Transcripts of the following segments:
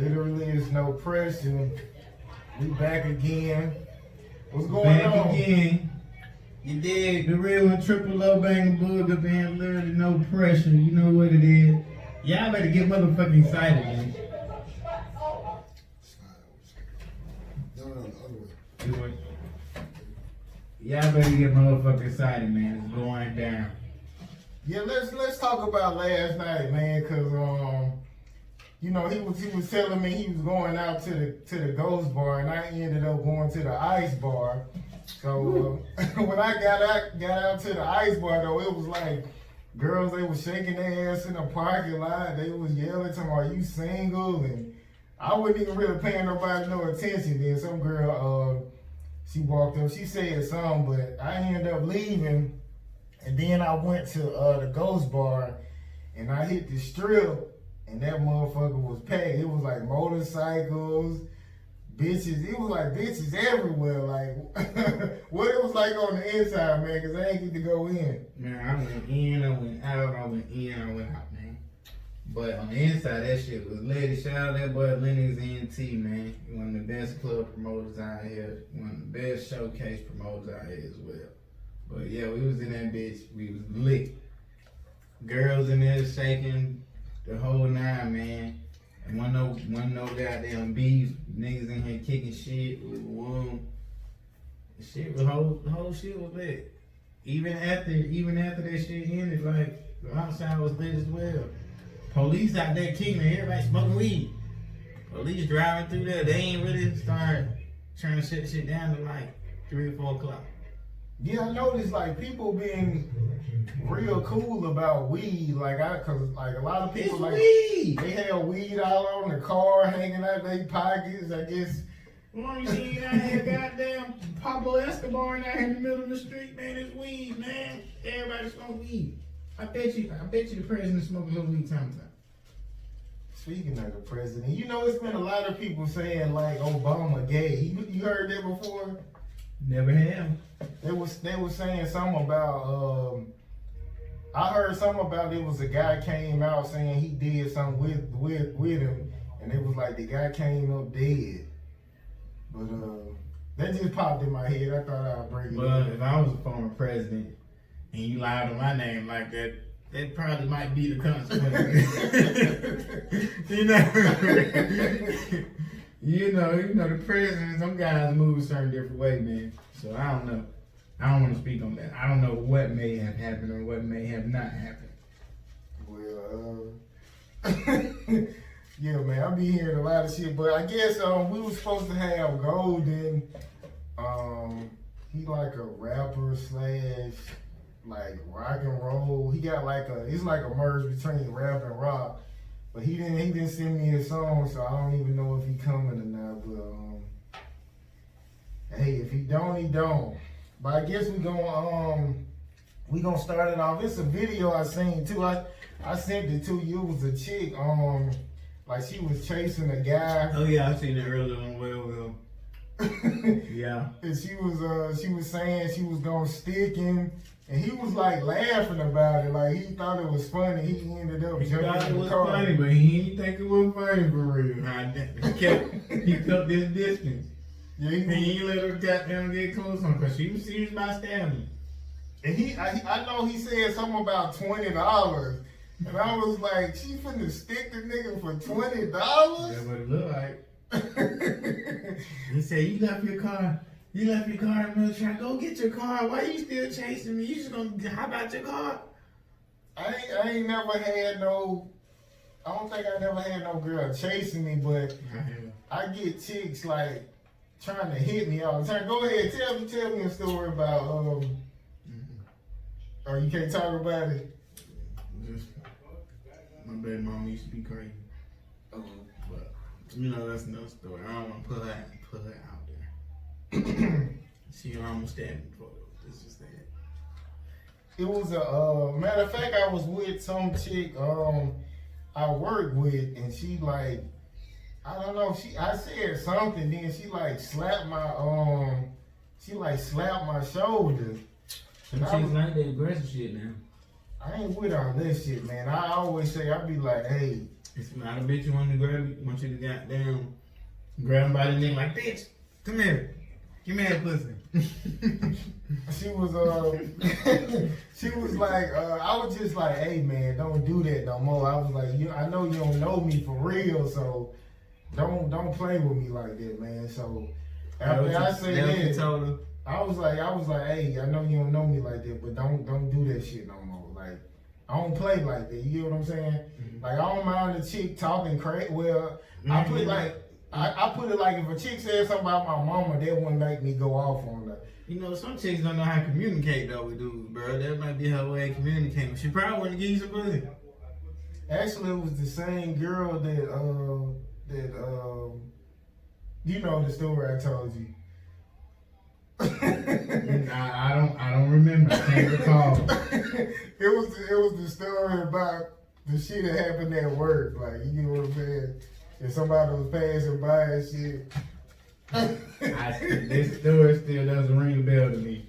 Literally, it's no pressure. We back again. What's going Back on? again. You dig? The real and triple O bang booger, man. Literally no pressure. You know what it is. Y'all better get motherfucking excited, man. No, the other way. Y'all better get motherfucking excited, man. It's going down. Yeah, let's talk about last night, man, cause you know, he was telling me he was going out to the Ghost Bar, and I ended up going to the Ice Bar. So when I got out to the Ice Bar, though, it was like girls, they was shaking their ass in the parking lot. They was yelling to me, "Are you single?" And I wasn't even really paying nobody no attention. Then some girl, she walked up, she said something, but I ended up leaving, and then I went to the Ghost Bar, and I hit the strip. And that motherfucker was packed. It was like motorcycles, bitches. It was like bitches everywhere. Like, what it was like on the inside, man, because I ain't get to go in. Man, I went in, I went out, I went in, I went out, man. But on the inside, that shit was lit. Shout out that boy Lennox NT, man. One of the best club promoters out here. One of the best showcase promoters out here as well. But yeah, we was in that bitch. We was lit. Girls in there shaking. The whole nine, man. And one no goddamn beef. Niggas in here kicking shit with one. The shit was the whole shit was lit. Even after that shit ended, like the outside was lit as well. Police out there kicking and everybody smoking weed. Police driving through there, they ain't really start trying to shut shit down to like 3 or 4 o'clock. Yeah, I noticed like people being real cool about weed, cause like a lot of people It's like weed. they have weed all on the car, hanging out their pockets. I guess. Well, you see out here, goddamn Pablo Escobar out here in the middle of the street, man. It's weed, man. Everybody smoke weed. I bet you the president smoking a little weed time to time. Speaking of the president, you know, it's been a lot of people saying like Obama gay. You heard that before? Never have. They was saying something about I heard something about it was a guy came out saying he did something with him, and it was like the guy came up dead. But that just popped in my head. I thought I'd bring it Well, up. if I was a former president and you lied on my name like that, that probably might be the consequence. you know, the president, some guys move a certain different way, man. So I don't know. I don't want to speak on that. I don't know what may have happened or what may have not happened. Well, yeah, man, I be hearing a lot of shit, but I guess we was supposed to have Golden. He like a rapper slash like rock and roll. He got it's like a merge between rap and rock. But he didn't send me a song, so I don't even know if he coming or not. But hey, if he don't, he don't. But I guess we gonna start it off. It's a video I seen too. I sent it to you. It was a chick, like she was chasing a guy. Oh yeah, I seen it earlier on Well. Yeah. And she was saying she was gonna stick him, and he was like laughing about it, like he thought it was funny. He ended up He jumping thought it in the was car. funny, but he didn't think it was funny for real. He kept this distance. Yeah, He ain't let her goddamn get close on because she was serious about stabbing. and I know he said something about $20, and I was like, she finna stick the nigga for $20? That's what it looked like. He said, you left your car in the middle of the track. Go get your car. Why you still chasing me? You just gonna hop out your car? I ain't never had no. I don't think I never had no girl chasing me, but I get chicks like trying to hit me all the time. Go ahead, tell me a story about or you can't talk about it. Just, my baby mama used to be crazy. But you know that's another story. I don't want to put her out there. She almost stabbed me for it. It's just that. It was a matter of fact, I was with some chick I work with, and she like, I don't know, I said something, then she like slapped my shoulder. Some chicks like that aggressive shit now. I ain't with all that shit, man. I always say, I be like, hey. It's not a bitch you want to grab, want you to goddamn grab him by the neck like, bitch, come here. Give me that pussy. She was she was like, I was just like, hey man, don't do that no more. I was like, I know you don't know me for real, so don't play with me like that, man. So after I said that, I was like, hey, I know you don't know me like that, but don't do that shit no more. Like, I don't play like that. You get what I'm saying? Mm-hmm. Like, I don't mind the chick talking crazy. Well, mm-hmm. I put it like if a chick said something about my mama, that wouldn't make me go off on her. You know, some chicks don't know how to communicate though with dudes, bro. That might be her way of communicating. She probably want to give you some pussy. Actually, it was the same girl that you know the story I told you. I don't remember. I can't recall. It was the story about the shit that happened at work. Like, you know what I'm saying? If somebody was passing by and shit. This story still doesn't ring a bell to me.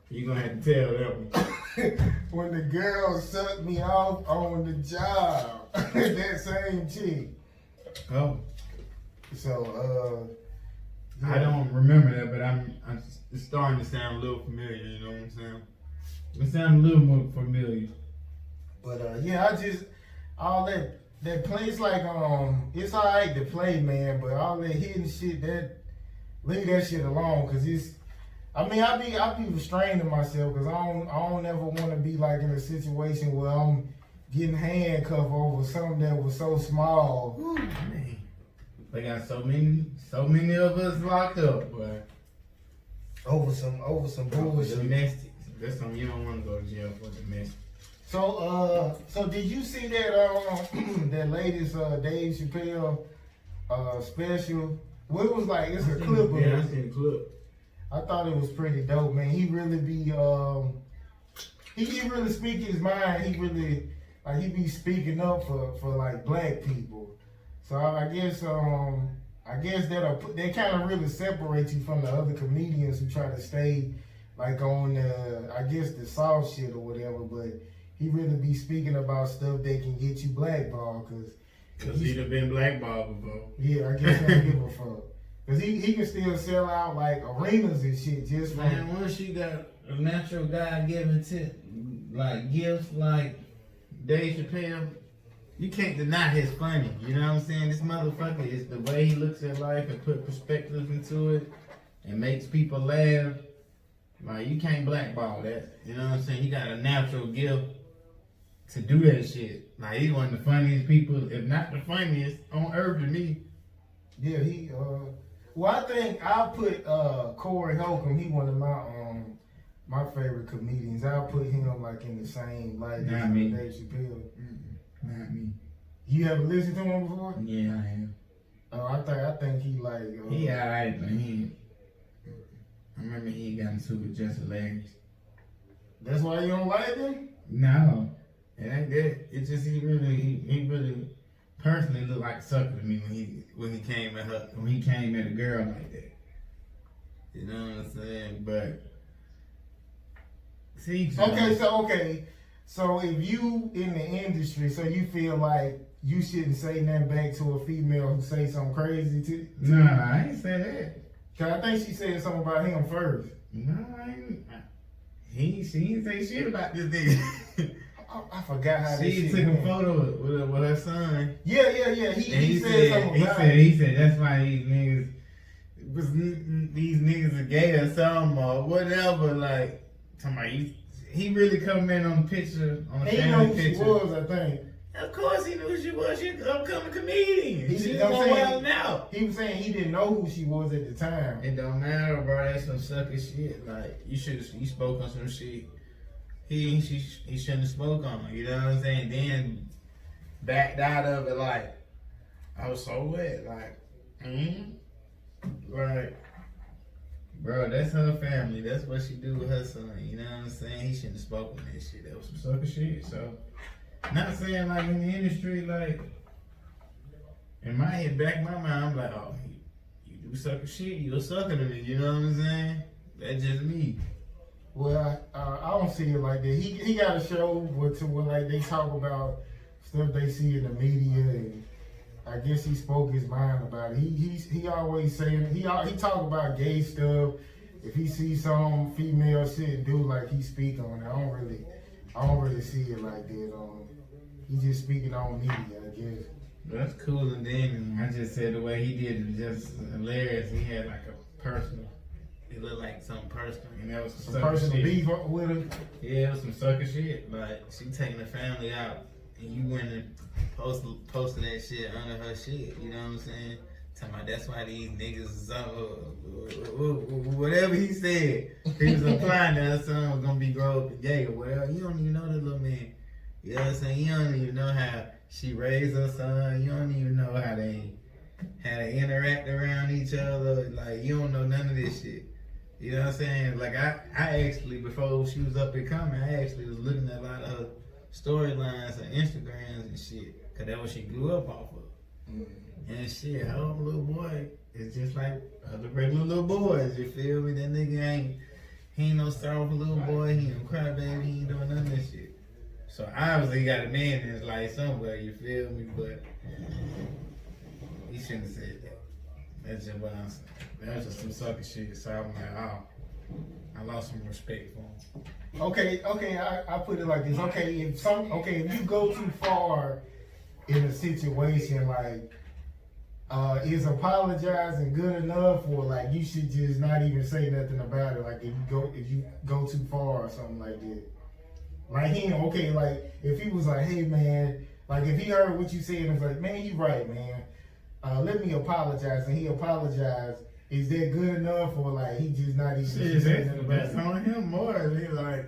You're gonna have to tell that one. When the girl sucked me off on the job, that same chick. Oh. So, yeah. I don't remember that, but I'm it's starting to sound a little familiar. You know what I'm saying? It sounds a little more familiar. But yeah, I just all that plays like it's alright to play, man, but all that hidden shit, that leave that shit alone, cause I be restraining myself, cause I don't ever want to be like in a situation where I'm getting handcuffed over something that was so small. Ooh, man. They got so many of us locked up, boy. Over some bullshit. Domestic. That's something you don't want to go to jail for, domestic. So did you see that that latest Dave Chappelle special? Well, it was like, it's a clip of it. Yeah, I seen the clip. I thought it was pretty dope, man. He really be he really speak his mind. He really he be speaking up for like black people. So I guess that kind of really separates you from the other comedians who try to stay like on the soft shit or whatever, but he really be speaking about stuff that can get you blackballed, cause he'd have been blackballed before. Yeah, I guess I don't give a fuck. Cause he can still sell out like arenas and shit just from. Man, once you got a natural God given like gifts like Dave Chappelle, you can't deny his funny. You know what I'm saying? This motherfucker is the way he looks at life and put perspective into it and makes people laugh. Like, you can't blackball that. You know what I'm saying? He got a natural gift to do that shit. Like, he's one of the funniest people, if not the funniest, on earth to me. Yeah, well, I think I'll put Corey Holcomb. He one of my favorite comedians. I'll put him like in the same light as Dave Chappelle. Not me. You ever listened to him before? Yeah, I have. Oh, I think he like. He alright, but I remember he got into it just hilarious. That's why you don't like him? No, it ain't that. It's just he really personally looked like a sucker to me when he came at a girl like that. You know what I'm saying? But see, so if you in the industry, so you feel like you shouldn't say nothing back to a female who say something crazy to No, I ain't say that. Cause I think she said something about him first. No, I ain't. She didn't say shit about this nigga. I forgot how she took a photo with her son. Yeah. He said something about it. He said that's why these niggas are gay or something or whatever. Like, talking about he really come in on the picture, on the family picture. He knew who she was, I think. Of course he knew who she was. She's an upcoming comedian. She's going wild now. He was saying he didn't know who she was at the time. It don't matter, bro. That's some sucker shit. Like, you spoke on some shit. He shouldn't have spoke on her. You know what I'm saying? Then backed out of it like, I was so wet. Like, Like, bro, that's her family. That's what she do with her son. You know what I'm saying? He shouldn't have spoken that shit. That was some sucker shit. So, not saying like in the industry, like, in my head, back in my mind, I'm like, oh, you do sucker shit, you a sucker to me. You know what I'm saying? That's just me. Well, I don't see it like that. He got a show where like they talk about stuff they see in the media, and I guess he spoke his mind about it. He always saying he talk about gay stuff. If he sees some female shit and do like he speak on it, I don't really see it like that. He just speaking on media, I guess. That's cool, and then I just said the way he did it was just hilarious. He had like a personal. It looked like something personal, and that was some personal shit. beef with him. Yeah, it was some sucker shit. Like she taking the family out, and you went and posting that shit under her shit. You know what I'm saying? Talking about that's why these niggas is whatever he said. He was implying that her son was gonna be grow up and gay or whatever. You don't even know the little man. You know what I'm saying? You don't even know how she raised her son. You don't even know how they interact around each other. Like you don't know none of this shit. You know what I'm saying? Like I actually, before she was up and coming, I actually was looking at a lot of her storylines and Instagrams and shit. Cause that's what she grew up off of. And shit, her little boy is just like other regular little boys, you feel me? That nigga he ain't no soft little boy, he ain't no crybaby, he ain't doing none of that shit. So obviously he got a man in his life somewhere, you feel me? But he shouldn't have said that. That's just what I'm saying. That was just some sucker shit. So I'm like, oh, I lost some respect for him. Okay, I put it like this. Okay, if you go too far in a situation, like, is apologizing good enough, or like you should just not even say nothing about it? Like if you go too far or something like that. Like him, okay, like if he was like, hey man, like if he heard what you said and was like, man, you right, man. Let me apologize, and he apologized. Is that good enough, or like he just not even saying nothing about That's it? on him more. He like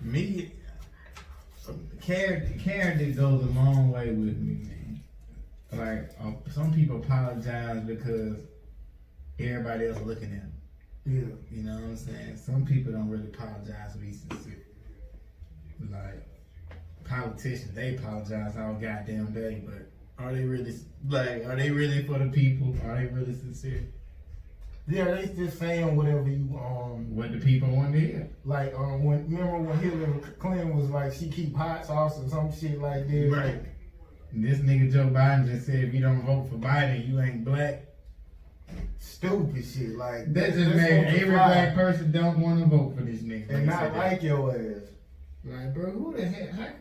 me. Character goes a long way with me, man. Like some people apologize because everybody else looking at them. Yeah. You know what I'm saying? Some people don't really apologize to be sincere. Like politicians, they apologize all goddamn day, but are they really for the people? Are they really sincere? Yeah, they just saying whatever you What the people want to hear. like remember when Hillary Clinton was like she keep hot sauce or some shit like that. Right. This nigga Joe Biden just said if you don't vote for Biden, you ain't black. Stupid shit like That just made every black person don't want to vote for this nigga. and not like your ass. Like, bro, who the heck?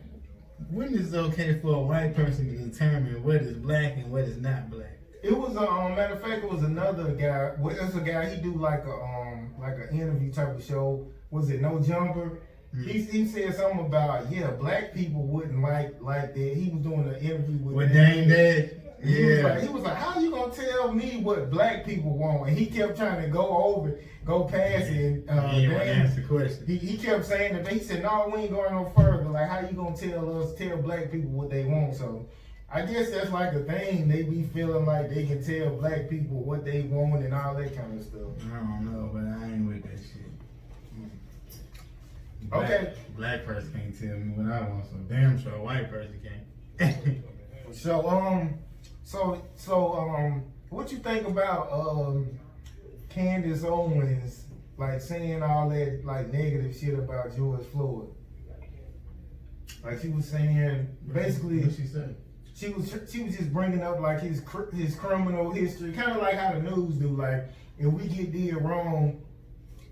When is it okay for a white person to determine what is black and what is not black? It was matter of fact, it was another guy. Well, it's a guy. He do like an interview type of show. Was it No Jumper? Mm-hmm. He said something about black people wouldn't like that. He was doing an interview with Dame Dash. He was like, how you gonna tell me what black people want? And he kept trying to go past it. He didn't want to answer the question. He kept saying that. He said, no, we ain't going no further. Like, how you gonna tell black people what they want? So I guess that's like a thing. They be feeling like they can tell black people what they want and all that kind of stuff. I don't know, but I ain't with that shit. Okay. Black person can't tell me what I want, so damn sure a white person can't. So what you think about Candace Owens like saying all that like negative shit about George Floyd? Like she was saying, basically, What she said? She was just bringing up like his criminal history, kind of like how the news do. Like if we did wrong,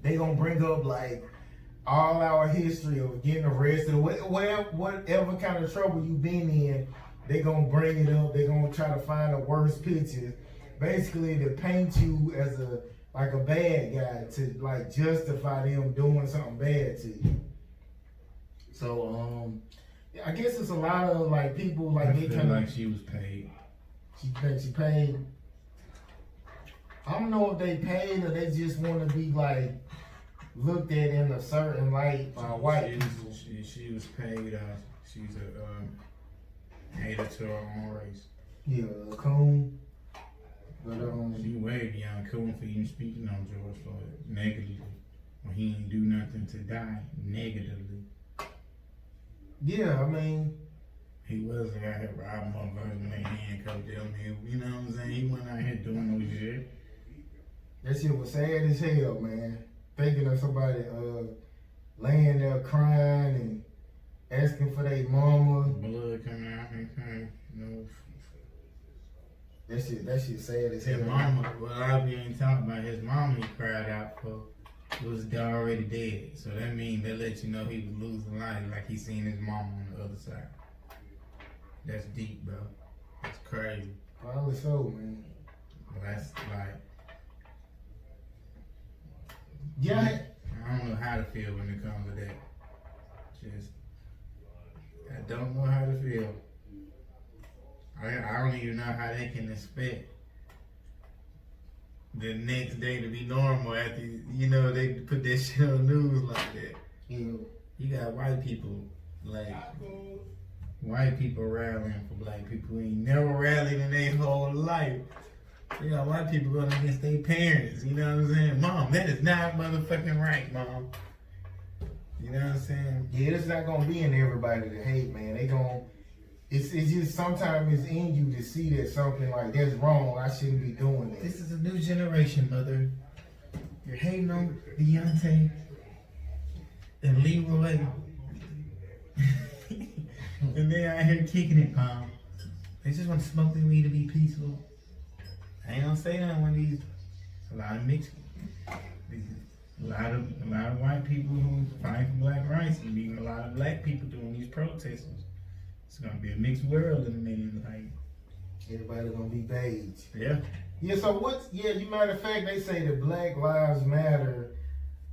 they gonna bring up like all our history of getting arrested, whatever kind of trouble you been in. They gonna bring it up. They gonna try to find the worst pictures, basically to paint you as a bad guy, to like justify them doing something bad to you. So I guess it's a lot of like people like I they feel kind of like she was paid. she paid. I don't know if they paid or they just want to be like looked at in a certain light by white people. She was paid. She's a hater to her own race. Yeah, a coon. But She way beyond cool for even speaking on George Floyd negatively when he didn't do nothing to die negatively. yeah, I mean, He was out here robbing motherfuckers when they handcuffed them. You know what I'm saying? He wasn't out here doing no shit. that shit was sad as hell, man. Thinking of somebody laying there crying and asking for their mama. Blood coming out his hand. No. That shit sad as hell. His mama, well, a lot of people ain't talking about his mama he cried out for was already dead. So that means they let you know he was losing life like he seen his mama on the other side. That's deep, bro. That's crazy. Probably so, man. That's like, Yeah. I don't know how to feel when it comes to that. Just, I don't know how to feel. I don't even know how they can expect the next day to be normal after, you know, they put that shit on the news like that. Yeah. You got white people, like, white people rallying for black people who ain't never rallied in their whole life. You got white people going against their parents, you know what I'm saying? Mom, that is not motherfucking right, Mom. You know what I'm saying? Yeah, it's not gonna be in everybody to hate, man. They gon' it's just sometimes it's in you to see that something like that's wrong. I shouldn't be doing that. This is a new generation, mother. You're hating on Beyonce and Leroy. And they out here kicking it, Mom. They just want to smoke their weed to be peaceful. I ain't gonna say that when these a lot of mixed, a lot of white people who fight for black rights and meeting a lot of black people doing these protests. It's gonna be a mixed world in a minute, like Everybody gonna be beige. yeah. Yeah, so you matter of fact, they say that Black Lives Matter,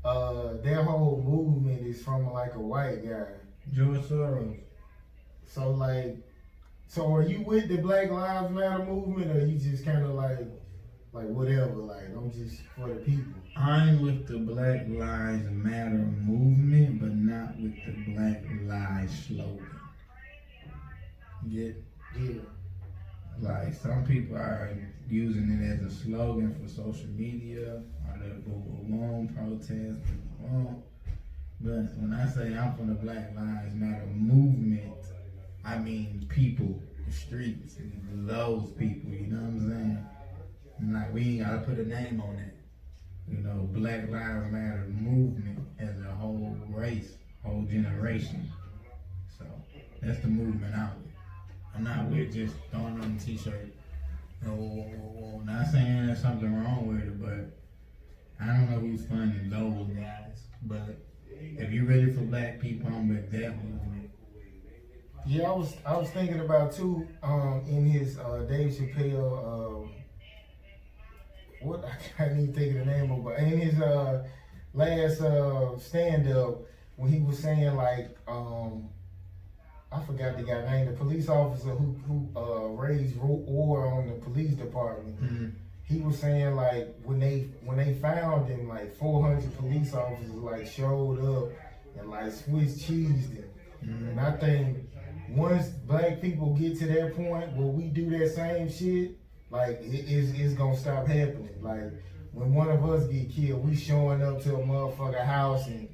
their whole movement is from like a white guy. George Soros. So are you with the Black Lives Matter movement, or you just kind of like whatever, like I'm just for the people? I'm with the Black Lives Matter movement, but not with the Black Lives slogan. Yeah. Like some people are using it as a slogan for social media, or the boom protest, boom. But when I say I'm from the Black Lives Matter movement, I mean people, the streets, and those people. You know what I'm saying? And like we ain't gotta put a name on it. You know, Black Lives Matter movement as a whole race, whole generation. So that's the movement out there. I'm not with just throwing on a t-shirt. No, not saying there's something wrong with it, but I don't know who's funding those guys. But if you're ready for black people, I'm with that movement. Yeah, I was thinking about too, in his Dave Chappelle, what I can't even think of the name of, but in his last stand up when he was saying like I forgot the guy's name, the police officer who raised war on the police department. Mm-hmm. He was saying like when they found him, like 400 police officers like showed up and like Swiss cheesed him. Mm-hmm. And I think once black people get to that point where we do that same shit, like it's gonna stop happening. Like when one of us get killed, we showing up to a motherfucker house and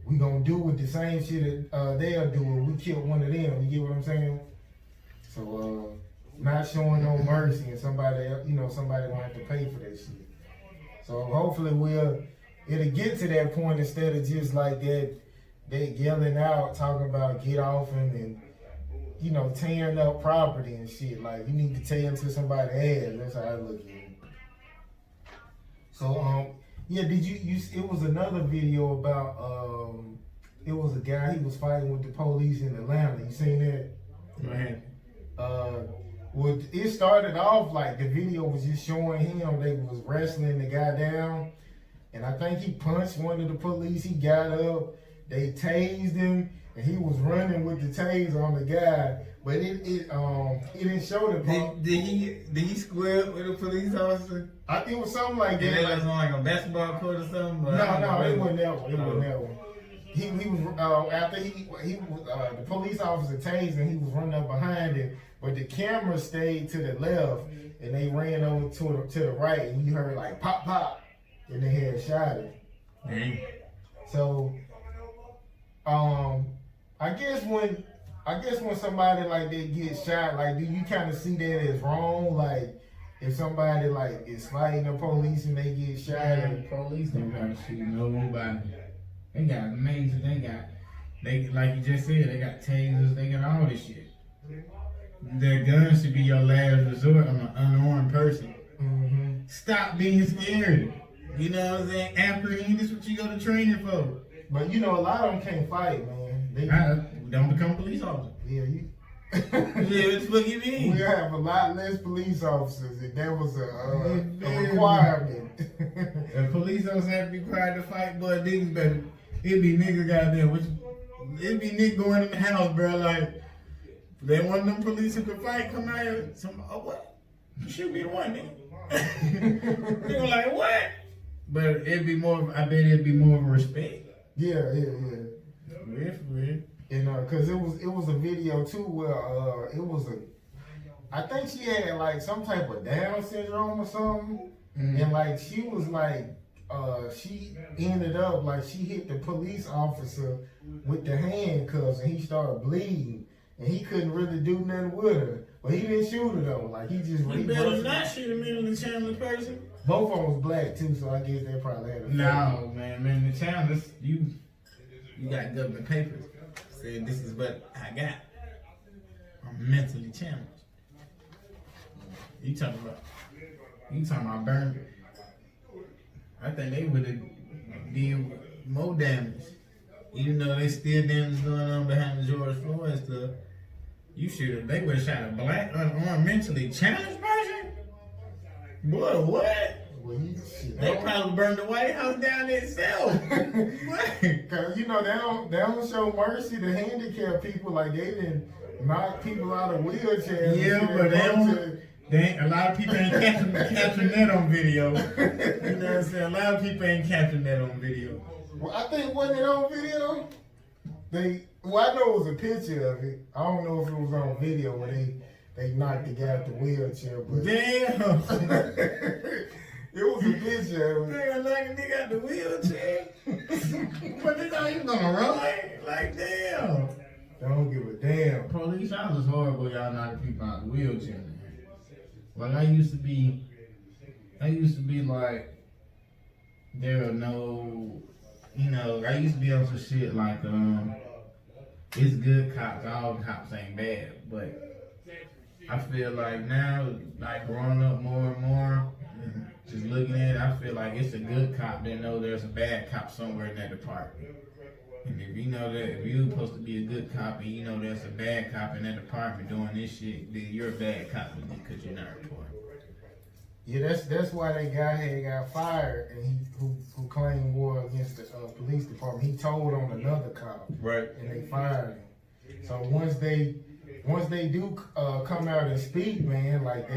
we gonna do with the same shit that they'll do when we kill one of them. You get what I'm saying? So not showing no mercy, and somebody gonna have to pay for that shit. So hopefully it'll get to that point instead of just like that yelling out, talking about get off and tearing up property and shit. Like you need to tear into somebody's ass. That's how I look at it. So yeah, did you it was another video about it was a guy, he was fighting with the police in Atlanta. You seen that? Go ahead. Well, it started off like the video was just showing him, they was wrestling the guy down, and I think he punched one of the police. He got up, they tased him, and he was running with the taser on the guy. But it didn't show the pump. Did he square up with a police officer? It was something like that. It was on like a basketball court or something? No, it wasn't that one. It wasn't that one. He was after he was the police officer tased him. He was running up behind him, but the camera stayed to the left, and they ran over to the right, and you heard like pop pop, and they had shot him. Dang. So, I guess when somebody like that gets shot, like, do you kind of see that as wrong? Like, if somebody like is fighting the police and they get shot, The police don't gotta shoot nobody. They got amazing. They like you just said. They got tasers. They got all this shit. Their guns should be your last resort on an unarmed person. Mm-hmm. Stop being scared. You know what I'm saying? Apprehend is what you go to training for. But you know, a lot of them can't fight, man. They, Don't become a police officer. yeah, you. Yeah, what the fuck you mean? We have a lot less police officers, and that was a requirement. If police officers have to be required to fight, boy, niggas better. It'd be nigga goddamn. It'd be nigga going in the house, bro. Like, they want them police who can fight come out here. What? You should be the one, nigga. They were like, what? But it'd be more. I bet it'd be more of a respect. Yeah. Real for real. And cause it was a video too where it was I think she had like some type of Down syndrome or something, and like she was like she ended up like she hit the police officer with the handcuffs and he started bleeding and he couldn't really do nothing with her, but he didn't shoot her though. Like he just You better not shoot a mentally challenged person. Both of them was black too, so I guess they probably had a No, man, the challenge you got government papers. Said this is what I got. I'm mentally challenged. You talking about burn? I think they would have did more damage. Even though they still damage going on behind the George Floyd stuff. They would have shot a black unarmed mentally challenged person? Boy, what? Well, They probably burned the White House down itself. What? Cause you know they don't show mercy to handicapped people. Like they didn't knock people out of wheelchairs. Yeah, but a lot of people ain't capturing that on video. You know what I'm saying? A lot of people ain't capturing that on video. Well, I think wasn't it on video? I know it was a picture of it. I don't know if it was on video where they knocked the guy out the wheelchair. But Damn. it was a picture of it. They gonna knock a nigga out the wheelchair. But they thought you gonna run? Like, damn. I don't give a damn. Police officers horrible, y'all knocking people out the wheelchair, man. Like, I used to be like, there are no, I used to be on some shit like, it's good cops, all cops ain't bad, but I feel like now, like growing up more and more, just looking at it, I feel like it's a good cop that know there's a bad cop somewhere in that department. And if you know that, if you're supposed to be a good cop and you know there's a bad cop in that department doing this shit, then you're a bad cop because you're not reporting. Yeah, that's why that guy had got fired and who claimed war against the police department. He told on another cop, right? And they fired him. So once they do come out and speak, man, like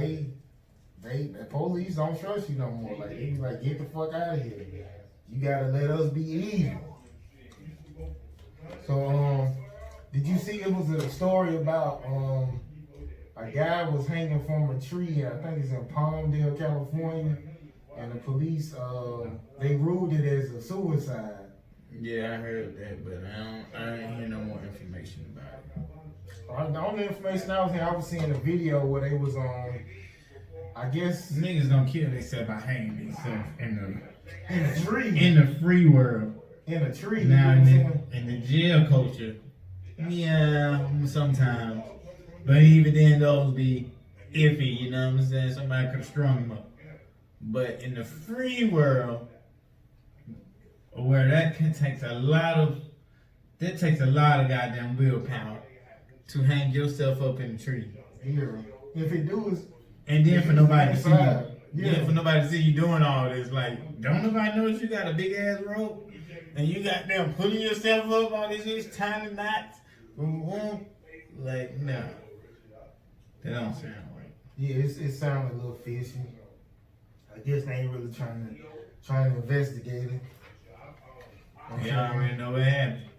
the police don't trust you no more. Like they be like, get the fuck out of here. You gotta let us be evil. So did you see it was a story about a guy was hanging from a tree, I think it's in Palmdale, California, and the police they ruled it as a suicide. Yeah, I heard that, but I didn't hear no more information about it. The only information I was seeing a video where they was on, I guess niggas don't kill themselves by hanging themselves in the tree. In the free world. In a tree. Now in the jail culture, yeah, sometimes. But even then those be iffy, you know what I'm saying? Somebody could have strung them up. But in the free world, where that takes a lot of goddamn willpower to hang yourself up in the tree. Yeah. If it do is, and then for nobody to see you. Yeah. Then for nobody to see you doing all this, like, don't nobody notice you got a big ass rope and you got them pulling yourself up all these tiny knots? Like, no. That don't sound right. Yeah, it sounded a little fishy. I guess they ain't really trying to investigate it. Y'all already know what happened.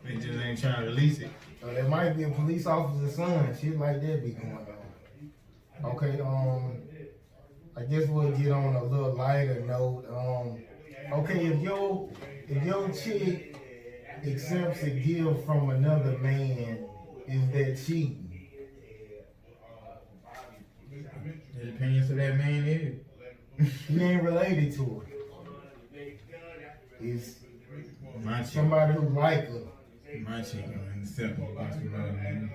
They just ain't trying to release it. There might be a police officer's son. Shit like that be going on. Okay, I guess we'll get on a little lighter note. Okay, if your chick accepts a gift from another man, is that cheating? It depends who that man is. He ain't related to her. My chick, somebody who like her. my chick gonna accept me about some other nigga.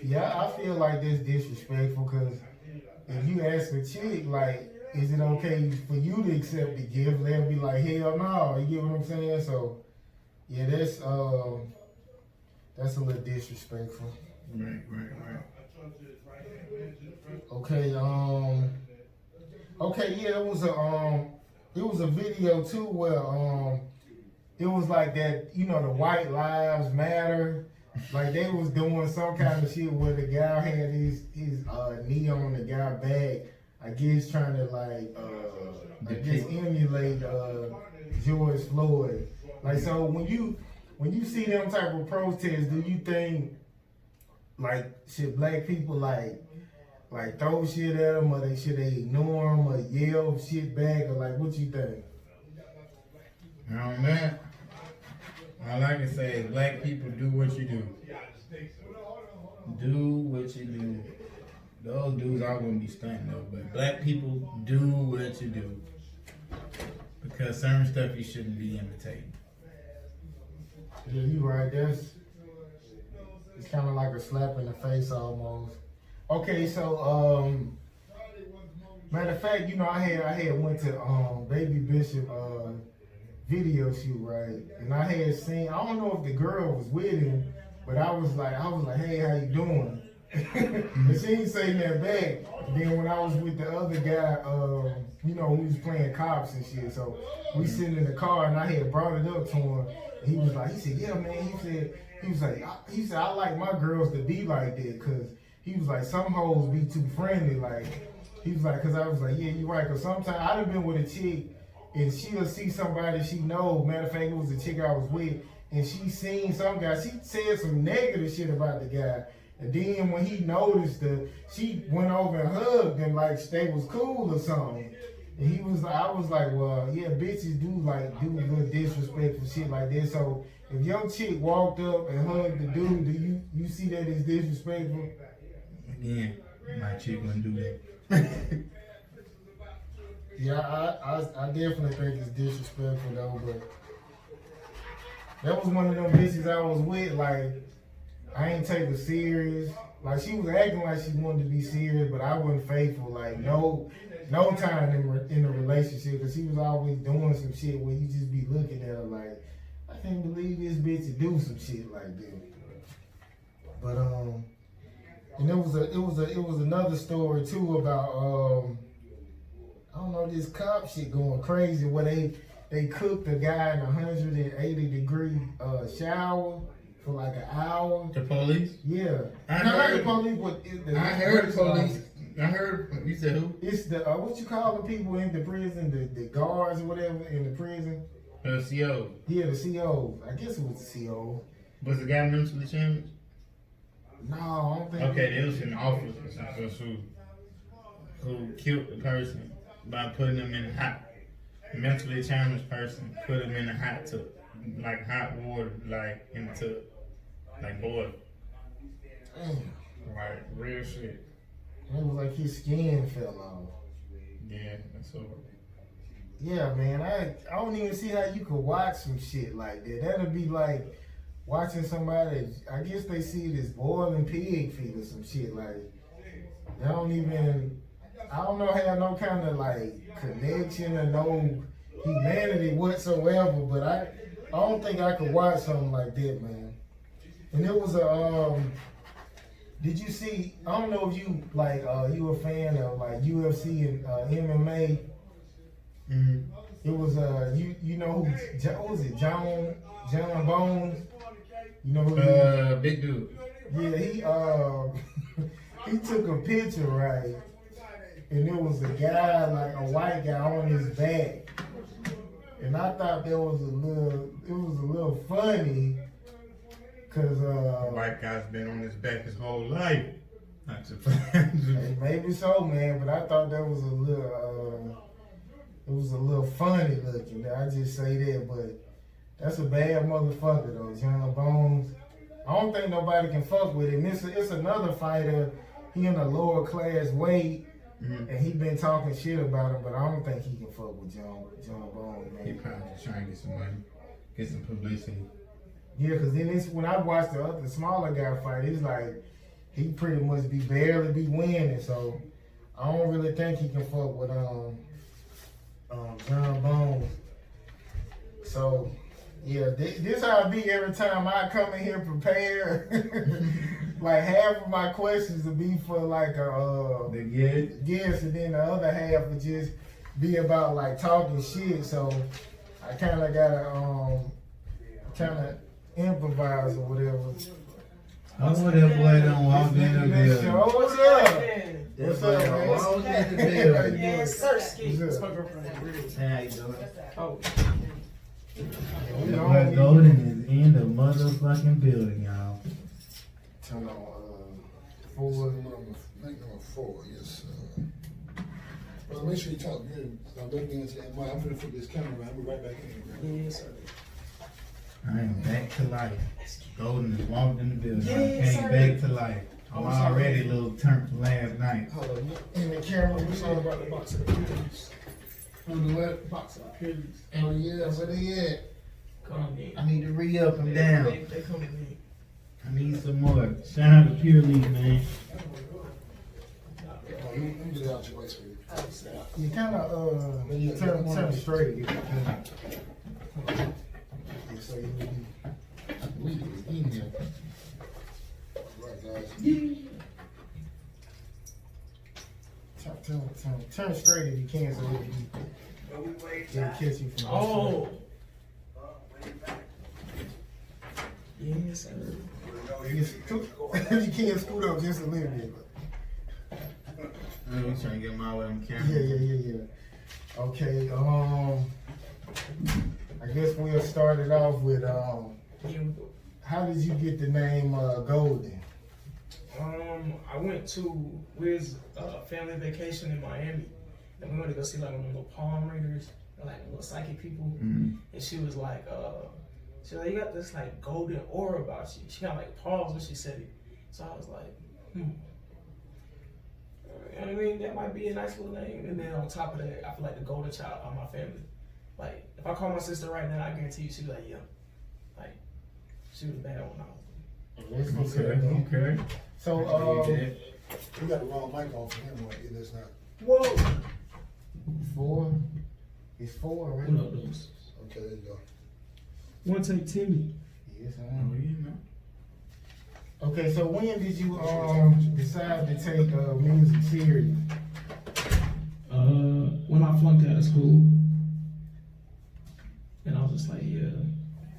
Yeah, I feel like that's disrespectful because if you ask a chick, like, is it okay for you to accept the gift? They'll be like, hell no. You get what I'm saying? So, yeah, that's a little disrespectful. Right. Okay, yeah, it was a video too where it was like that, you know, the white lives matter. Like they was doing some kind of shit where the guy had his knee on the guy back. I guess trying to emulate George Floyd. Like, so when you see them type of protests, do you think like should black people like throw shit at them, or should they ignore them, or yell shit back, or like what you think? On that, all I can say is black people do what you do. Do what you do. Those dudes are gonna be stunting though, but black people do what you do. Because certain stuff you shouldn't be imitating. Yeah, you right. It's kind of like a slap in the face almost. Okay, so matter of fact, you know, I had went to Baby Bishop video shoot, right? And I had seen, I don't know if the girl was with him, but I was like, hey, how you doing? And she didn't say that back. And then when I was with the other guy, you know, we was playing cops and shit. So we sitting in the car, and I had brought it up to him. And he said, yeah, man. He said, I like my girls to be like that, cause he was like, some hoes be too friendly. Like, he was like, cause I was like, yeah, you right. Cause sometimes I done been with a chick, and she'll see somebody she know. Matter of fact, it was the chick I was with, and she seen some guy. She said some negative shit about the guy. And then when he noticed her, she went over and hugged him like they was cool or something. And he was like, I was like, well, yeah, bitches do little disrespectful shit like that. So if your chick walked up and hugged the dude, do you see that as disrespectful? Again, my chick wouldn't do that. Yeah, I definitely think it's disrespectful though, but that was one of them bitches I was with, like, I ain't take her serious. Like, she was acting like she wanted to be serious, but I wasn't faithful. Like, no time in the relationship, because she was always doing some shit where you just be looking at her like, I can't believe this bitch to do some shit like that. But and it was another story too about I don't know, this cop shit going crazy where they cooked a guy in a 180-degree shower for like an hour. The police? Yeah. I heard the police, but I heard police. I heard, you said who? It's the, what you call the people in the prison, the guards or whatever in the prison? CO. Yeah, the CO. I guess it was the CO. Was the guy mentally challenged? No, I don't think. Okay, there was an officer who killed the person by putting them in mentally challenged person, put him in a hot tub, like hot water, like in the tub, like boil. Damn. Like real shit. It was like his skin fell off. Yeah, that's over. Yeah, man, I don't even see how you could watch some shit like that. That'd be like watching somebody, I guess they see it as boiling pig feet or some shit. Like, they don't even, I don't know, have no kind of like connection or no humanity whatsoever, but I don't think I could watch something like that, man. And it was did you see, I don't know if you like, you a fan of like UFC and MMA. Mm-hmm. It was you know who, what was it, John Bones? You know who big dude. Yeah, he took a picture, right? And it was a guy, like a white guy on his back. And I thought it was a little funny, cause White guy's been on his back his whole life. Not to maybe so, man, but I thought that was a little funny looking. I just say that, but that's a bad motherfucker though, John Bones. I don't think nobody can fuck with him. It's another fighter. He in a lower class weight, and he been talking shit about him, but I don't think he can fuck with John Bones, man. He probably just trying to get some money. get some publicity. Yeah, cause then it's when I watched the other smaller guy fight, it's like he pretty much barely be winning. So I don't really think he can fuck with John Bones. So yeah, this how I be every time I come in here prepared. Like half of my questions will be for like The good. guess, and then the other half would just be about like talking shit. So I kind of gotta kind of improvise or whatever. I know that boy done walked in the building. What's up? That What's boy up, done man? walked in the building. Yes, sir. Ski. What's That's up? my girlfriend. How you doing? Oh, We That on boy Golden is in the motherfucking building, y'all. Turn on Number 4, yes, sir. Well, make sure you talk good. I'm looking into that. I'm gonna flip this camera around. I'll be right back in. yes, sir. I am back to life. Golden has walked in the building. Yes, I came sir. back to life. I'm already a little turned from last night. Hold on, in the camera. We talking about the box of the Purleys. On the what? Box of the Purleys. Oh, yeah, where they at? Come in. I need to re-up and down. They coming in. I need some more. Shout out to Pure League, man. Oh, let me get it out your way, sweetie. You kind of turn straight if you can. Yeah, so you would be. We in here. Right, guys. Turn straight if you can, so it'll catch you from. Oh. Yes, sir. You can scoot up just a little bit. I'm trying to get my way on camera. Yeah. Okay, I guess we'll start it off with how did you get the name Golden? I went to Wiz family vacation in Miami, and we went to go see like one of the little palm readers, like little psychic people, Mhm. and she was like, you got this like golden aura about you. She kind of like paused when she said it, so I was like, I mean, that might be a nice little name. And then on top of that, I feel like the golden child of my family. Like, if I call my sister right now, I guarantee you she'd be like, yeah. Like, she was bad when I was. Okay. So, We got the wrong mic on for him, right? That's not. Whoa! 4. It's 4, right? What up, those? Okay, there you go. One take Timmy. Yes, I Oh, am. you know. Okay, so when did you decide to take music serious? When I flunked out of school. And I was just like, yeah.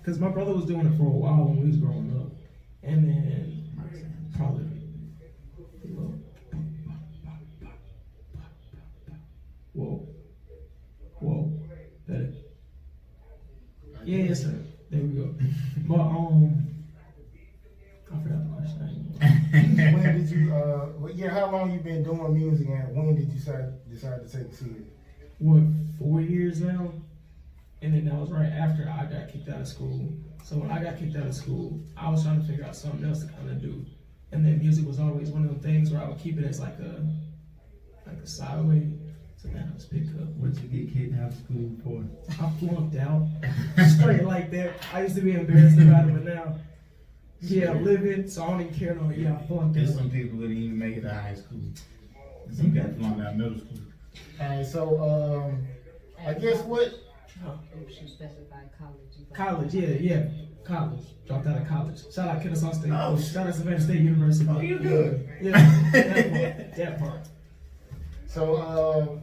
Because my brother was doing it for a while when we was growing up. And then probably Whoa. That it. Yeah, yes, sir. There we go. But I forgot the question. When did you how long you been doing music, and when did you decide to take it serious? What, 4 years now? And then that was right after I got kicked out of school. So when I got kicked out of school, I was trying to figure out something else to kind of do. And then music was always one of the things where I would keep it as like a sideway. So then I was picked up. What you get kicked out of school for? I flunked out. Straight like that. I used to be embarrassed about it, but now, yeah, I'm living, so I don't even care no. Yeah, I flunked There's out. some people that didn't even make it to high school. Some got flung out of middle school. Alright, so I guess what? She specified college. College, yeah. College. Dropped out of college. Shout out Kennesaw State. Oh, shout out Savannah State University. Oh, you good. Yeah, that part. So how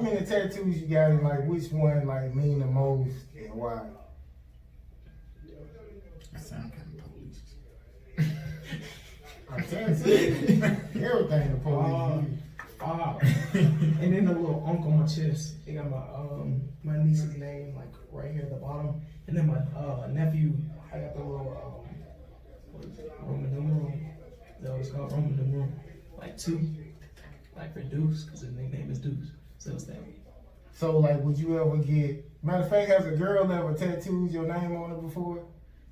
many tattoos you got, and like which one like mean the most and why? I sound kind of police. A tattoo, everything the police. And then the little unk on my chest. They got my niece's name like right here at the bottom. And then my nephew, I got the little what is it? Roman numeral. That was called Roman numeral. Like 2. Like for Deuce, because his nickname is Deuce. So it's that. So like, would you ever get? Matter of fact, has a girl ever tattooed your name on it before?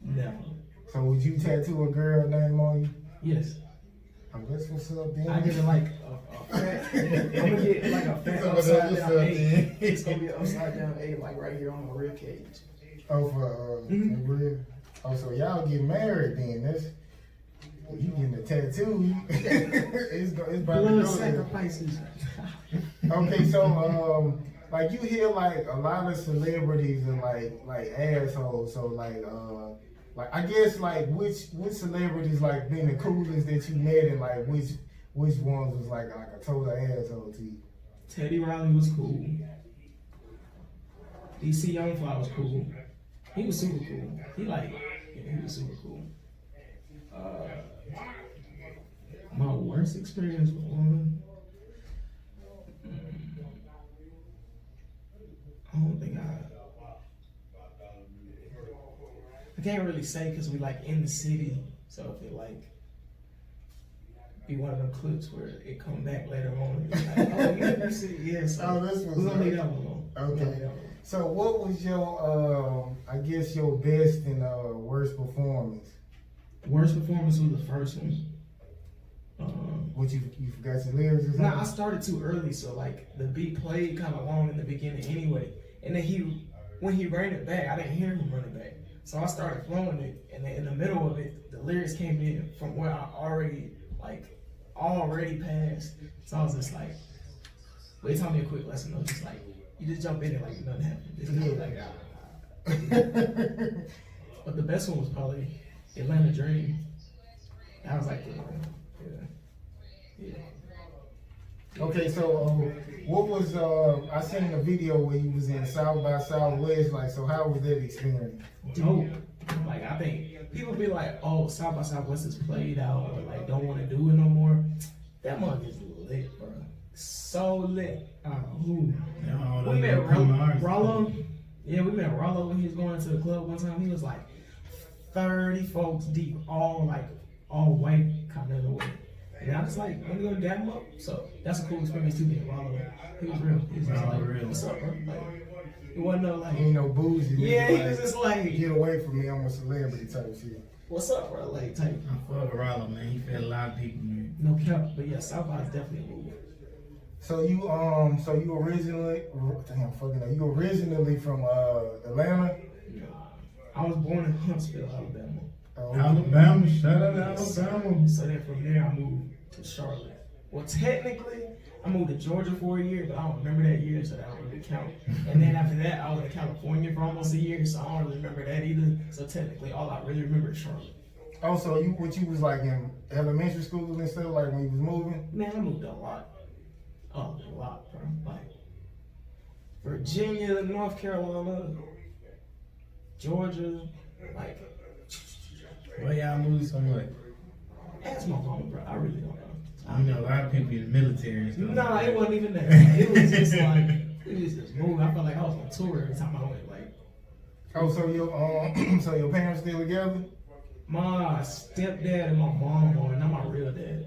Never. So would you tattoo a girl name on you? Yes. I guess what's up, then? I get it like a fat. I'm gonna get like a fat upside down A. It's gonna be an upside down A, like right here on my rib cage. Oh, for Mhm. for real. Oh, so y'all get married then? That's you getting a tattoo? It's about to Blood go there. sacrifices. Okay, so like you hear like a lot of celebrities are like assholes. So like I guess like which celebrities like been the coolest that you met, and like which ones was like a total asshole to you? Teddy Riley was cool. DC Youngfly was cool. He was super cool. He was super cool. My worst experience with women. I don't think I can't really say because we like in the city, so if it like be one of them clips where it come back later on and be like, oh, you in the city, yeah, so Oh, this was we're gonna leave that one alone. okay. So what was your I guess your best and worst performance? Worst performance was the first one. What you forgot your lyrics or something? Nah, I started too early, so like the beat played kind of long in the beginning anyway, and then when he ran it back, I didn't hear him run it back, so I started flowing it, and then in the middle of it, the lyrics came in from where I already passed, so I was just like, wait, taught me a quick lesson though, just like you just jump in it like nothing happened. It's kind of like But the best one was probably Atlanta Dream. I was like, yeah. Okay, so what was I seen a video where you was in South by Southwest, like, so how was that experience? Dope. Like I think people be like, oh, South by Southwest is played out or like don't want to do it no more. That mug is lit, bro. So lit. We met Rollo. Yeah, we met Rollo when he was going to the club one time. He was like 30 folks deep, all white kind of in the way. And I was like, want to go dab him up? So that's a cool experience too, being Rollo. He was real. He was just like, what's up, bro? Like, it wasn't no like, Ain't no bougie. yeah, he like, was just like, get away from me, I'm a celebrity type shit. what's up, bro? Like, type. I fuck with Rollo, man. He fed a lot of people, man. No cap, but yeah, South by is definitely a move. So you originally you originally from Atlanta? I was born in Huntsville, Alabama. Alabama, shout out to Alabama. So then from there, I moved to Charlotte. Well, technically, I moved to Georgia for a year, but I don't remember that year, so that don't really count. And then after that, I was in California for almost a year, so I don't really remember that either. So technically, all I really remember is Charlotte. Oh, so you was like in elementary school and stuff, like when you was moving? Man, I moved a lot. Oh, a lot, bro. Like, Virginia, North Carolina, Georgia, like, Where y'all moved so much? ask my mom, bro. I really don't know. You know, a lot of people in the military and stuff. Nah, like it that. wasn't even that. It was just like, it was just moving. I felt like I was on tour every time I went. Like, Oh, so your parents still together? my stepdad and my mom, or not my real dad.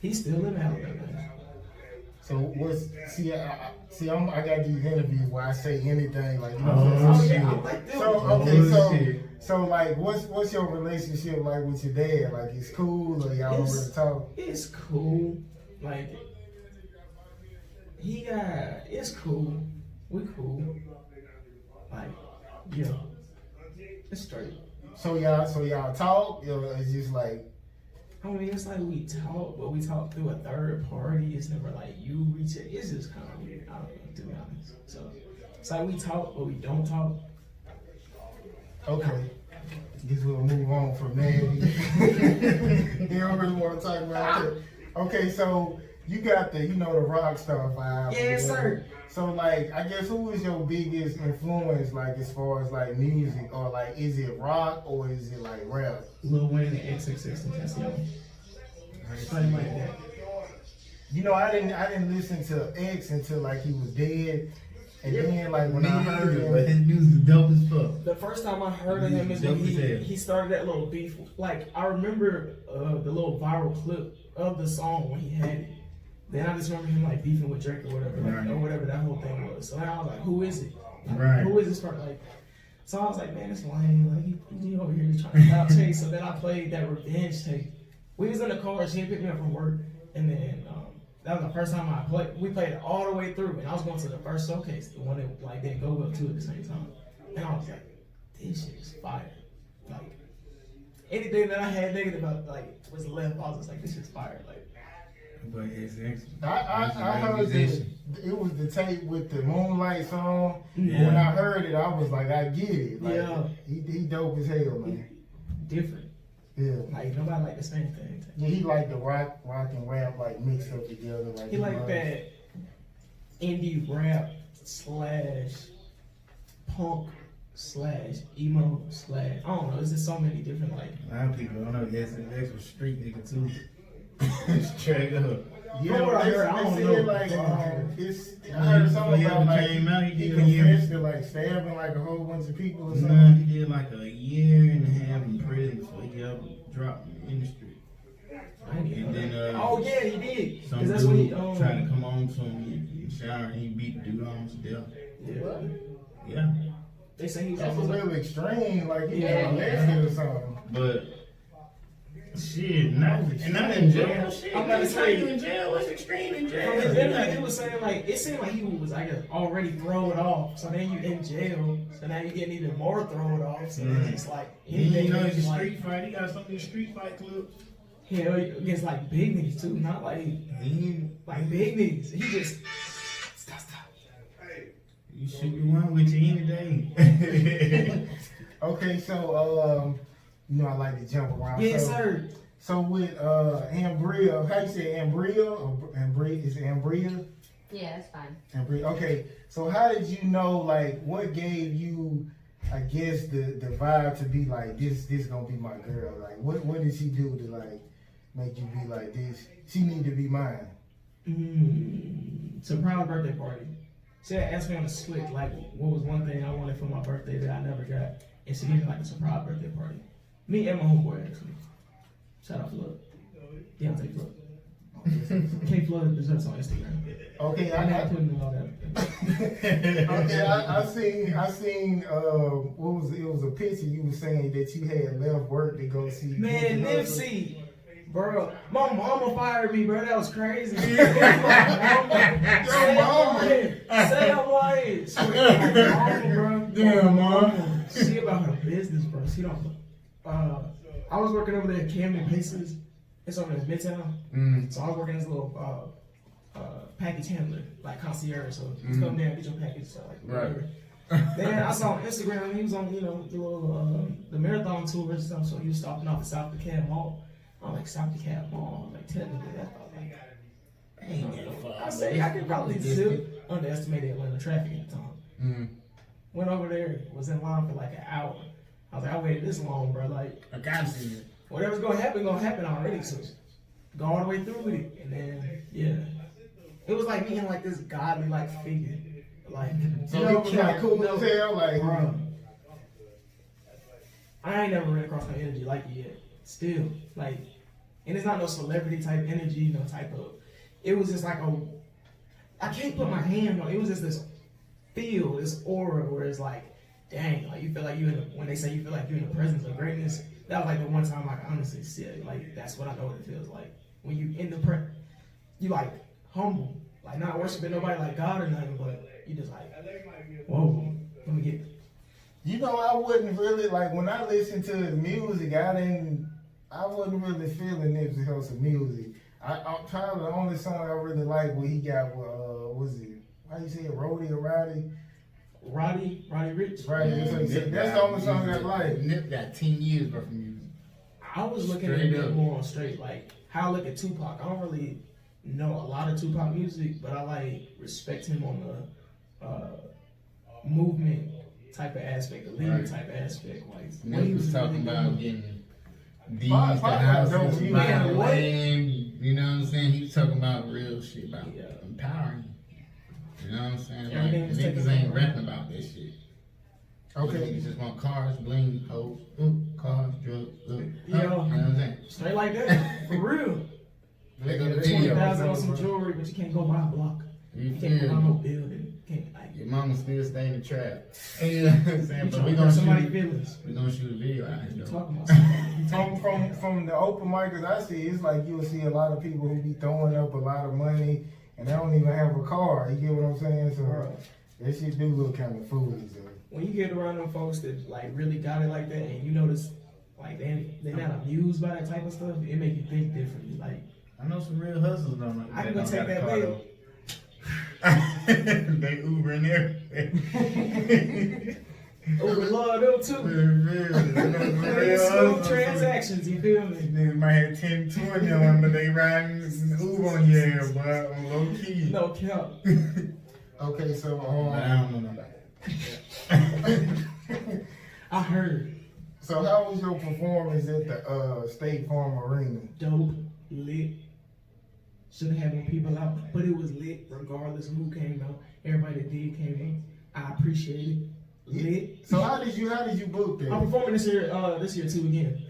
He's still in Alabama. So I got these interviews where I say anything, like, you know. Oh, so, shit. I like them. okay, so like what's your relationship like with your dad? Like, it's cool, or y'all don't really talk? It's cool. Like, it's cool. We cool. Like, yeah. It's straight. So y'all talk, it's just like, I mean, it's like we talk, but we talk through a third party. It's never like you reach it. It's just kind of weird. I don't know, to be honest. So it's like we talk, but we don't talk. okay. Guess we'll move on from that. You don't really want to talk about that. Okay, so you got the rock star vibe. Yes, sir. So like, I guess who is your biggest influence, like as far as like music, or like is it rock or is it like rap? Lil Wayne and XXXTentacion. Something like that. I didn't listen to X until like he was dead, and then like when I heard But him, his music is dope as fuck. The first time I heard of him is when he started that little beef. Like, I remember the little viral clip of the song when he had it. Then I just remember him like beefing with Drake or whatever, Right. or whatever that whole thing was. So then I was like, who is it? Like, Right. Who is this part? Like, so I was like, man, it's lame. Like, he over here just trying to clout chase. So then I played that revenge tape. We was in the car. She picked me up from work, and then that was the first time I played. We played it all the way through, and I was going to the first showcase, the one that like didn't go well too at the same time. And I was like, this shit is fire. Like, anything that I had negative about, like, was left, I was just like, this shit's fire. Like, But it's excellent. I heard it was the tape with the Moonlight song. Yeah. When I heard it, I was like, I get it. Like, Yeah. he dope as hell, man. different. Yeah. Like, nobody like the same thing. Yeah, he like the rock and rap like mixed up together. Like He like that indie rap slash punk slash emo slash, I don't know, there's just so many different, like, A lot of people don't know SNX was street nigga too. Straight up. Yeah, From what I they, heard, I they don't said know. like I heard something about like came out, he he did a year. confessed to like stabbing like a whole bunch of people or Nah, something. he did like a year and a half in prison before he got dropped in the industry. I ain't even And know then, that. uh, Oh yeah, he did. Some Cause that's dude when he tried to come on to him in the shower and he beat the dude almost to death. yeah. Yeah. They say he was That's a on little extreme, like he Yeah. got molested or something. But shit, not in jail. Shit, I'm about to how say- you in jail? What's extreme in jail? From his interview, he was saying like it seemed like he was, I guess, already thrown off. So then you in jail. So now you getting even more thrown off. So then it's like anything You know, that's it's a like street fight. He got some of these street fight clips. hell against like big niggas too, not like big niggas. He just stop. You should be one with you any day. Okay, so you know I like to jump around. Yes, so, sir. So with Ambria, how you say Ambria? Or Ambria is it Ambria? Yeah, that's fine. Ambria. Okay, so how did you know? Like, what gave you, I guess, the vibe to be like this gonna be my girl? Like, what did she do to like make you be like this? She need to be mine. Surprise birthday party. She had asked me on the slick, like, what was one thing I wanted for my birthday that I never got, and she gave me like a surprise birthday party. Me and my homeboy actually. Shout out Flood. Deontay Flood. K Flood Desserts on Instagram. Okay, I I got got. put in all that. Okay, I seen. What was it? It was a picture you were saying that you had left work to go see. Man, Nipsey. Bro, my mama fired me, bro. That was crazy. Say I'm lying. Swear, bro. Damn, Mom. She about her business, bro. She don't. I was working over there at Camden Paces. It's over in Midtown. So I was working as a little package handler, like concierge. So you come there and get your package, so like whatever. Then I saw on Instagram he was on, you know, the little the marathon tour and stuff. So he was stopping off at South DeKalb Mall. I'm like, South DeKalb Mall. I'm like, technically that's probably like, I say I could probably still underestimate Atlanta traffic at the time. Went over there, was in line for like an hour. I was like, I waited this long, bro. Like, I gotta see it. whatever's gonna happen already. So go all the way through with it, and then yeah, it was like being like this godly like figure, like So it was like cool as hell, like. bro. I ain't never ran across no energy like it yet. Still, like, and it's not no celebrity type energy, no type of. It was just like I can't put my hand on. It was just this feel, this aura, where it's like, dang, like you feel like when they say you feel like you're in the presence of greatness. That was like the one time I can honestly see it. Like that's what I know what it feels like when you in the you like humble, like not worshiping nobody like God or nothing, but you just like, whoa, let me get. You know, I wouldn't really like when I listened to his music. I wasn't really feeling Nipsey Hussle music. I'm probably the only song I really like what he got with was it? How you say it? Roddy or Roddy? Roddy Ricch. Right. That's the only song I like. Nip got 10 years worth of music. I was looking at it more on straight, like how I look at Tupac. I don't really know a lot of Tupac music, but I like respect him on the movement type of aspect, the leader type of aspect. Like what he Nip was talking really about doing. getting these, Pop- the Pop houses, don't you buying know what? land. You know what I'm saying? He was talking about real shit, about Yeah. empowering. You know what I'm saying? Like, Everything was taken niggas ain't from rapping about that shit. Okay. Niggas just want cars, bling, hoes, cars, drugs, you Yeah. know what I'm saying? Straight like that, for real. They go to 20,000 on video. some jewelry, but you can't go buy a block. You You can't go feel buy no me? building. Can't like. Your mama still stay in the trap. You know what I'm saying? You But we trying to gonna hurt somebody's shoot. feelings. We gonna shoot a video out You here. though. talking about something. From the open micers I see, it's like you'll see a lot of people who be throwing up a lot of money and they don't even have a car. You get what I'm saying? So Right. that shit do look kind of foolish though. when you get around them folks that like really got it like that, and you notice like they're not amused by that type of stuff, it make you think differently. Like I know some real hustlers don't. I can go don't take got a that car, bill. though. They Uber in there. Uber love them too. It's smooth transactions, you feel me? Niggas might have 10, 20 on them, but they riding Uber on your ass, boy, on low key. No cap. Okay, so But I don't know nobody. I heard. so how was your performance at the State Farm Arena? Dope, lit. Should have had more people out, but it was lit regardless of who came out. Everybody that did came out. I appreciate it. Lit. So how did you book I'm that? performing this year too again.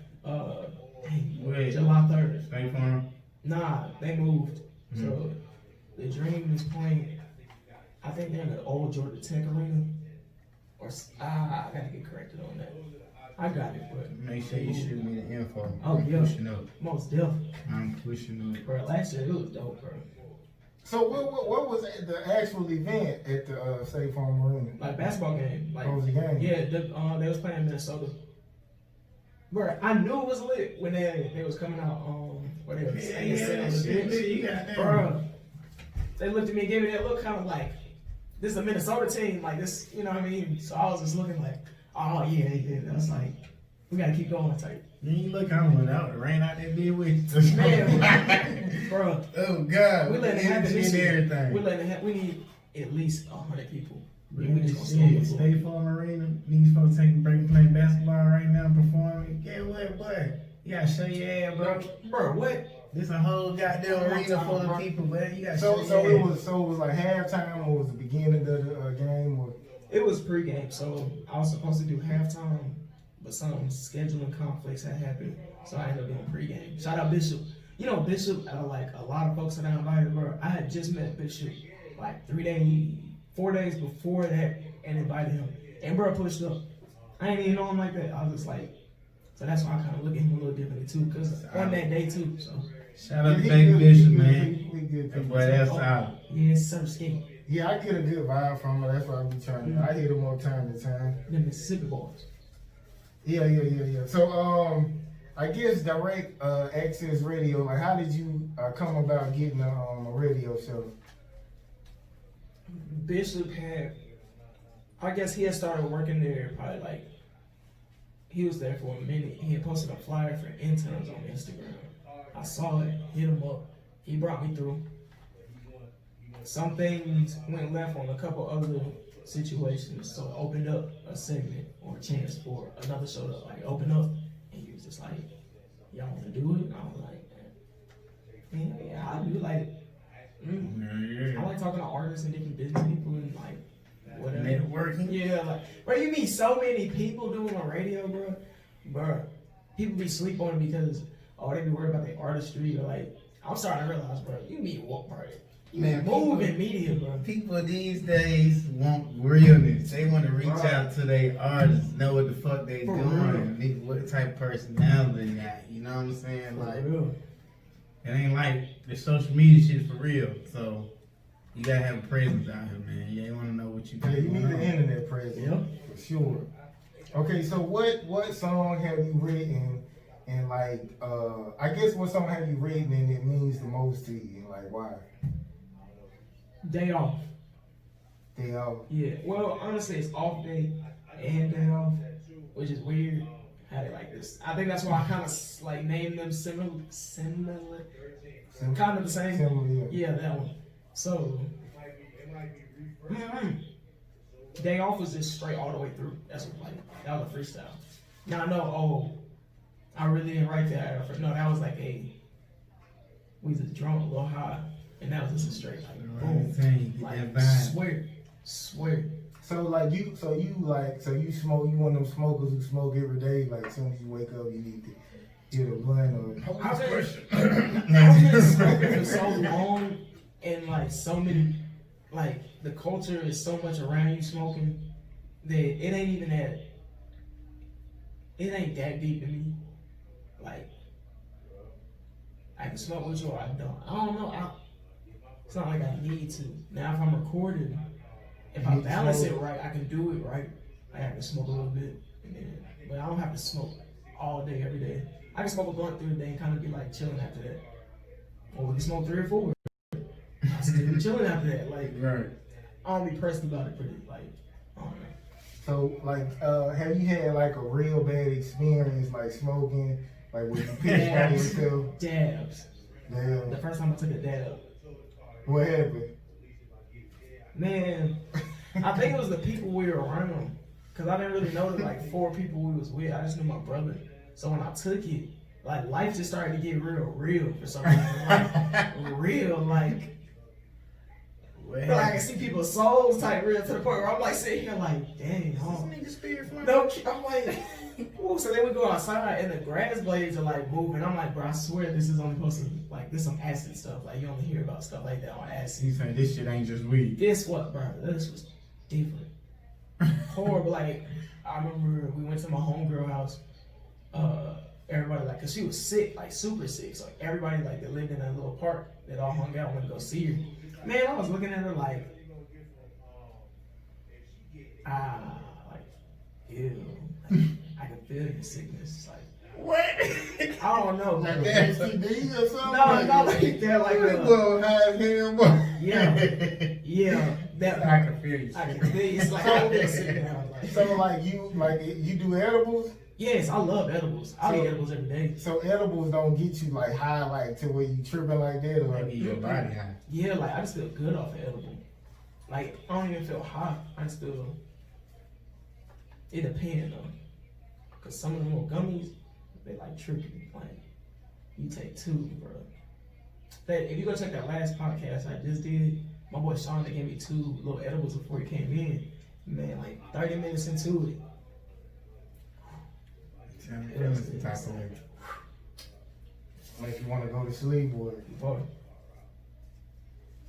Wait. July 3rd. State Farm? Nah, they moved. Mhm. So the Dream is playing. I think they're in the old Georgia Tech Arena. I gotta get corrected on that. I got it, but Make sure you shoot me the info. Oh, I'm yeah. pushing up. most definitely. I'm pushing up. Bro, last year it was dope, bro. So what was the actual event at the State Farm Arena? Like basketball game. Like What was the game? yeah, they was playing Minnesota. Bro, I knew it was lit when they was coming out. Where they was sitting on the bench. You got that. Bro, they looked at me and gave me that look, kind of like, this is a Minnesota team, like this, you know what I mean? So I was just looking like, oh yeah. That's like, we gotta keep going type. You ain't look, I went out. The rain out there did with you. Man, bro, Oh God. we letting it happen Energy this and year. everything. We letting it happen. We need at least 100 people. We Yeah, just gonna shit, slow State Farm Arena. These folks taking a break playing basketball right now, performing. Get what, boy? You gotta show your ass, bro. Bro, what? This a whole goddamn Come on, arena full bro. of people, man. You gotta So show your ass. it was like halftime or was the beginning of the game or It was pregame, so I was supposed to do halftime, but some scheduling conflicts had happened, so I ended up doing pregame. Shout out Bishop. You know Bishop, like a lot of folks that I invited, bro. I had just met Bishop like 4 days before that and invited him. And bro pushed up. I didn't even know him like that. I was just like, so that's why I kind of look at him a little differently too, because on that day too, so. Shout out to He Baby good, Bishop, he good, man. he good That people. boy, that's solid. Yeah, it's so skinny. Yeah, I get a good vibe from her. That's why I be trying. I hear them more time to time. The Mississippi boys. Yeah. So I guess direct access radio. Like, how did you come about getting a radio show? Bishop had, I guess he had started working there probably like, he was there for a minute. He had posted a flyer for interns on Instagram. I saw it, hit him up. He brought me through. Some things went left on a couple other situations, so it opened up a segment or a chance for another show to like open up. And he was just like, y'all want to do it? I was like, yeah, I do like it. I like talking to artists and different business people and like whatever. Networking. Yeah, like, bro, you meet so many people doing on radio, bro. Bro, people be sleep on it because, they be worried about their artistry or like, I'm starting to realize, bro, you meet what, bro? You Man, move in media, bro. People these days want realness. They want to reach Right. out to their artists, know what the fuck they For doing, and what type of personality they got. You know what I'm saying? Like, real. it ain't like the social media shit for real. So you gotta have a presence out here, man. You ain't want to know what you got Yeah, you going need the on. internet presence. Yep. For sure. Okay, so what song have you written and like I guess what song have you written and it means the most to you and like why? Day off. They all Yeah. Well, honestly, it's off day and day off, which is weird. Had it like this. I think that's why I kind of like named them similar, kind of the same. similar, yeah. Yeah, that one. So, day off was just straight all the way through. That's what, like, that was a freestyle. Now I know, I really didn't write that. No, that was like we was just drunk, a little high, and that was just a straight, like, boom. Like, swear. So you smoke, you one of them smokers who smoke every day, like as soon as you wake up you need to hit a blunt or I've been smoking for so long, and like so many, like the culture is so much around you smoking that it ain't that deep to me. Like I can smoke with you or I don't. I don't know. It's not like I need to. Now if I'm recording, if I balance it right, I can do it right. I have to smoke a little bit, and then, but I don't have to smoke all day, every day. I can smoke a blunt through the day and kind of be like chilling after that. Or we can smoke 3 or 4. I still be chilling after that. Like, Right. I don't be pressed about it pretty, like, I don't know. So, like, have you had like a real bad experience, like smoking, like when you pitched by yourself? Dabs. Damn. The first time I took a dab. What happened? Man, I think it was the people we were around. Cause I didn't really know the like 4 people we was with. I just knew my brother. So when I took it, like life just started to get real for some reason. Like real, like I can see people's souls type real to the point where I'm like sitting here like, dang, no, I'm like, ooh. So then we go outside and the grass blades are like moving. I'm like, bro, I swear this is only supposed to like this some acid stuff. Like you only hear about stuff like that on acid. You saying this shit ain't just weed? Guess what, bro? This was different. Horrible. Like I remember we went to my homegirl house. Everybody like, cause she was sick, like super sick. So everybody like that lived in that little park that all hung out went to go see her. Man, I was looking at her like, like, ew. Like, I can feel your sickness. Like, What? I don't know. Like Like, an STD or something? no, not like that. Like, Well, high as hell, boy. yeah, that. I can feel you. I can feel you. It's like I feel sick now. Like, So, like you do edibles? yes, I love edibles. I eat edibles every day. So edibles don't get you like high, like to where you tripping like that, or Maybe your body high. Yeah, like I just feel good off of edible. Like I don't even feel hot. I just feel. It depends though, cause some of them little gummies, they like trippy. Like you take 2, bro. That if you go check that last podcast I just did, my boy Sean they gave me 2 little edibles before he came in. Man, like 30 minutes into it. like you want to go to sleep, or Boy,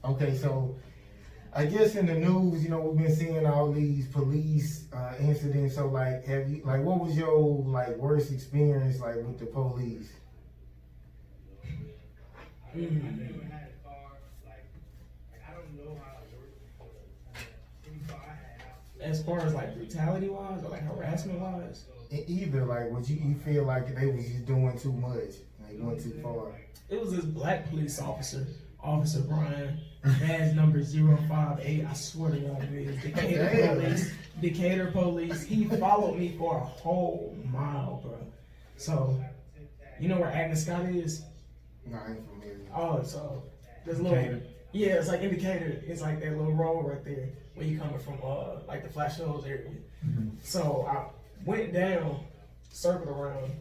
okay. So I guess in the news, you know, we've been seeing all these police incidents. So like, have you like, what was your like worst experience like with the police? as far as like brutality wise or like harassment wise. Either like, would you feel like they was just doing too much, like went too far? It was this black police officer, Officer Brian, badge number 058. I swear to God, it is Decatur Damn. Police. Decatur Police. He followed me for a whole mile, bro. So, you know where Agnes Scott is? No, I ain't familiar. Oh, so there's a little. Decatur. Yeah, it's like Indicator. It's like that little road right there when you coming from like the Flash Hills area. So I went down, circled around.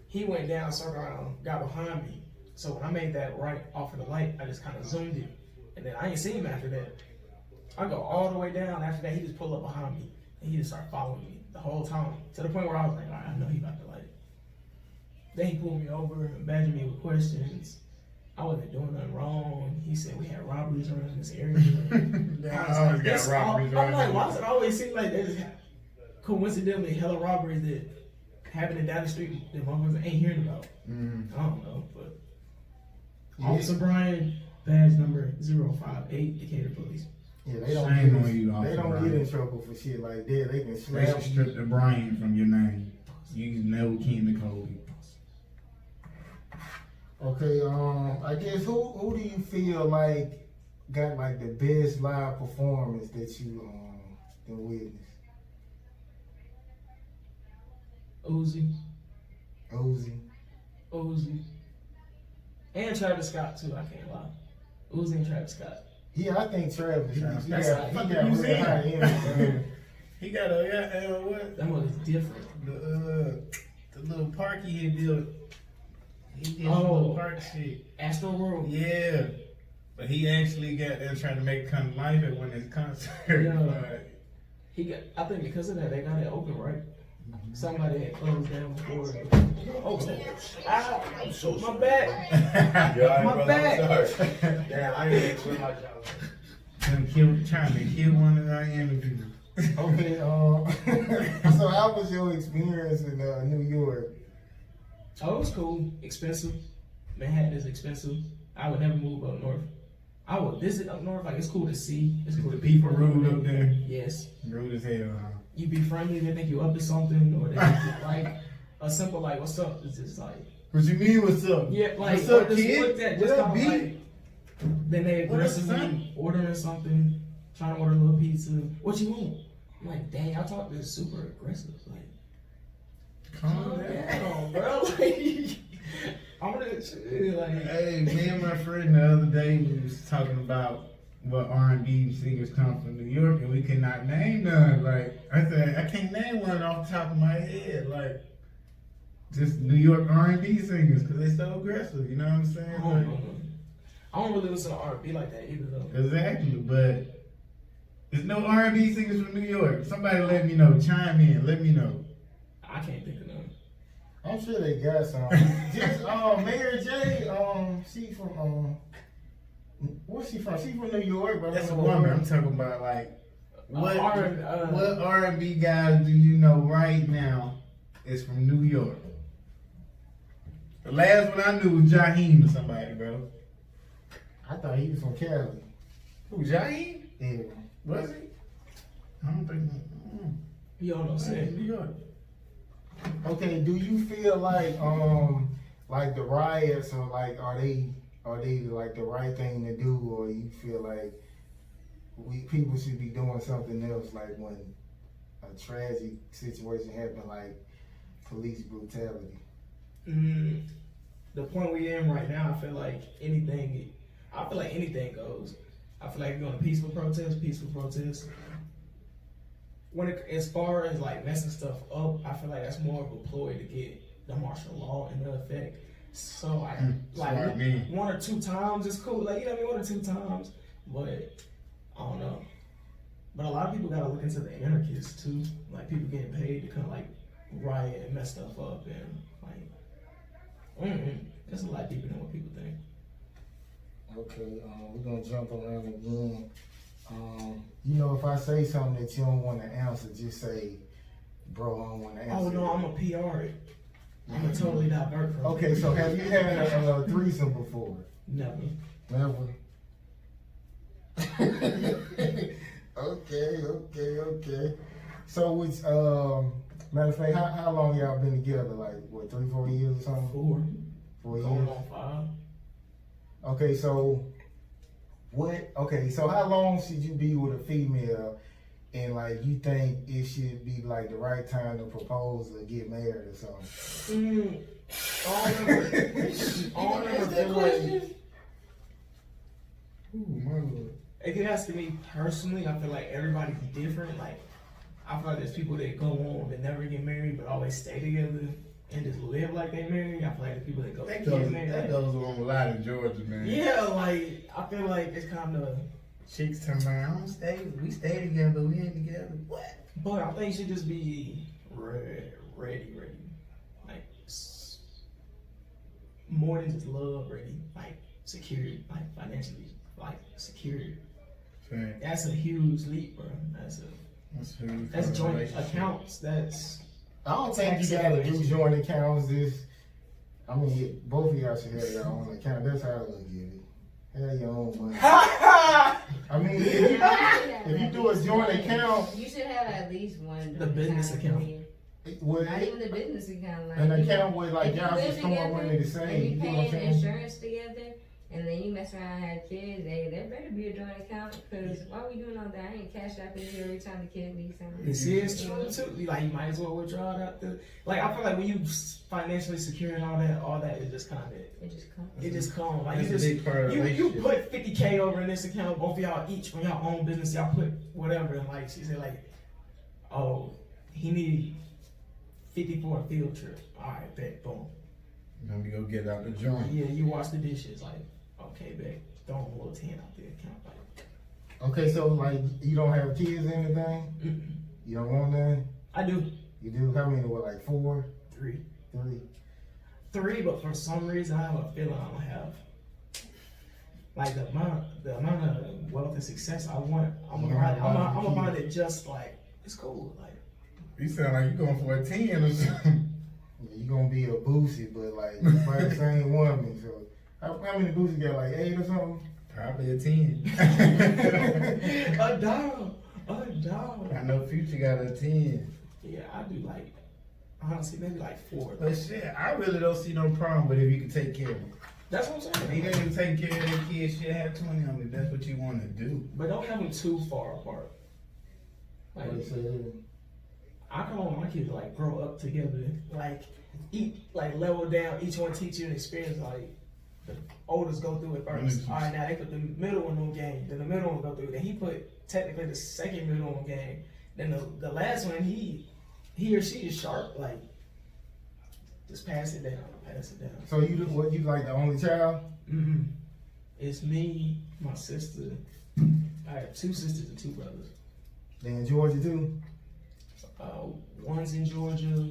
He went down, circled around, got behind me. So when I made that right off of the light, I just kind of zoomed it. And then I ain't seen him after that. I go all the way down. After that, he just pulled up behind me. And he just started following me the whole time. To the point where I was like, all right, I know he about to like. Then he pulled me over and badgered me with questions. I wasn't doing nothing wrong. He said we had robberies around this area. I always got robberies I'm around like, here. why does it always seem like there's coincidentally hella robberies that happening down the street that motherfuckers ain't hearing about? I don't know, but Officer Brian, badge number 058, Decatur Police. Yeah, they don't Shame get on you, they Officer don't Brian. get in trouble for shit like that. They can They slap should strip the Brian from your name. You never King Nicole. Okay, I guess who do you feel like got like the best live performance that you been witnessed? Uzi. Uzi. And Travis Scott too, I can't lie. Uzi and Travis Scott. Yeah, I think Travis. He Travis got Scott. real high energy. He got a what? That one is different. The little park he had built. He did Oh. little park shit. Astro World. Yeah, but he actually got there trying to make it come to life at one of his concerts. Yeah. Like, He got. I think because of that, they got it open, right? Somebody had closed down before. Oh, my back. My back. Damn, I ain't even my job. trying to kill one of our interviews. Okay, so how was your experience in New York? Oh, it was cool. Expensive. Manhattan is expensive. I would never move up north. I would visit up north. Like it's cool to see. It's cool The to people rude up there. Yes. Rude as hell. Huh? you be friendly, they think you up to something, or they think you like a simple like "What's up?" It's just like What you mean, what's up? yeah, like What's up, or just kid? looked at What just up, kind of B? like then they What up, aggressively son? ordering something, trying to order a little pizza. What you want? I'm like, dang, I talk this super aggressive, like. Calm down. Damn, bro. Like, I'm gonna like. Hey, me and my friend the other day we was talking about what R&B singers come from New York, and we could not name none. Like I said, I can't name one off the top of my head. Like just New York R&B singers because they so aggressive. You know what I'm saying? Like, I don't really listen to R&B like that either, though. exactly, but there's no R&B singers from New York. Somebody let me know. Chime in. Let me know. I can't think of none. I'm sure they got some. Just Mary J. She from where's she from? She from New York, but I That's a don't know woman. where. I'm talking about like what R- what R&B guys do you know right now is from New York? The last one I knew was Jaheim or somebody, bro. I thought he was from Cali. Who, Jaheim? Yeah. Was he? I don't think. You don't know, Saying New say. York. Okay, do you feel like the riots are they like the right thing to do, or you feel like people should be doing something else, like when a tragic situation happen, like police brutality? The point we in right now, I feel like anything goes. I feel like if you're going to peaceful protest. When as far as like messing stuff up, I feel like that's more of a ploy to get the martial law into effect. So I like Smart man. one or two times is cool. Like, you know what I mean, 1 or 2 times. But I don't know. But a lot of people gotta look into the anarchists too. Like people getting paid to kind of like riot and mess stuff up and like it's a lot deeper than what people think. Okay, we're gonna jump around again. You know, if I say something that you don't want to answer, just say, "Bro, I don't want to answer." Oh no, I'm a PR. I'm a totally divert from. Okay, so have you had a threesome before? Never. Never. Okay. So which matter of fact, how long y'all been together? Like what, 3-4 years or something? 4. 4 Going years. on 5. Okay, so so how long should you be with a female, and like you think it should be like the right time to propose or get married or something? I don't ever feel like Ooh, my lord. if you ask me personally, I feel like everybody's different. Like I feel like there's people that go on that never get married but always stay together and just live like they married. I feel like the people that go That get goes, married. that goes on a lot in Georgia, man. Yeah, like I feel like it's kind of. Chicks turn around, I don't stay. We stay together, but we ain't together. What? But I think you should just be ready. Like more than just love, ready. Like secured, like financially, like secured. Fact. That's a huge leap, bro. That's joint accounts. That's I don't think you gotta do joint accounts. I mean, both of y'all should have your own account. That's how I look at it. Have your own money. I mean, if you do a joint account, You should have at least one. The business account. with Not even the business account. Like, an you account know, with like if you y'all live just come up together with it the same. and You you know what I'm paying saying? insurance together, and then you mess around and have kids, there better be a joint account. Cause why we doing all that? I ain't cash out you every time the kid needs something. You see, it's true too. Like you might as well withdraw it out there. Like I feel like when you financially secure and all that is just kind of It just comes. it just comes. Like That's you a big part of the you relationship. put $50K over in this account. Both of y'all each from your own business. Y'all put whatever. And like she said, like, oh, he need 50 for a field trip. All right, bet, boom. Let me go get out the joint. Yeah, you wash the dishes. Like, okay, bet, throw him a little 10 out the account. Like, Okay, so like you don't have kids or anything? You don't want none? I do You do? How many? What, like 4, 3. 3? But for some reason, I have a feeling I don't have like the amount of wealth and success I want. I'm gonna find it just like it's cool. Like You sound like you going for a 10 or something. Yeah, you gonna be a boosie, but like by the same woman. So how many boosies got? Like 8 or something? Probably a 10. a dime. dog. I know Future got a 10. Yeah, I do like, honestly, maybe like 4. But shit, I really don't see no problem with if you can take care of them. That's what I'm If saying. you can take care of their kids, shit, have 20 of them if that's what you want to do. But don't have them too far apart. Like, I kind of want my kids to like grow up together, like level down. Each one teach you an experience. Like the oldest go through it first. All right, now they put the middle one on game. Then the middle one go through. Then he put technically the second middle on game. Then the last one he or she is sharp. Like just pass it down. So you like the only child? Mm-hmm. It's me, my sister. I have 2 sisters and 2 brothers. They in Georgia too? One's in Georgia,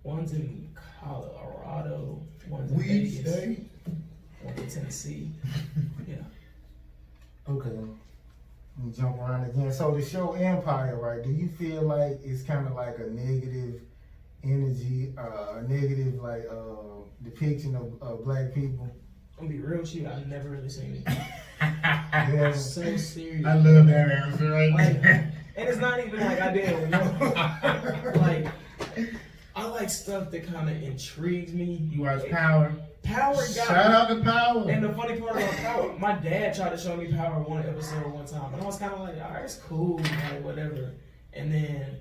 one's in Colorado, one's in Vegas, one's in Tennessee. Yeah. Okay. We jump around again. So the show Empire, right? Do you feel like it's kind of like a negative energy, a negative like depiction of black people? I'm gonna be real with you, I've never really seen it. Yeah. So serious. I love that answer right Like, there. and it's not even like I didn't know. Like, I like stuff that kind of intrigues me. You watch Power? Power got Shout out to Power. And the funny part about Power, my dad tried to show me Power one episode one time, and I was kind of like, all right, it's cool, like, whatever. And then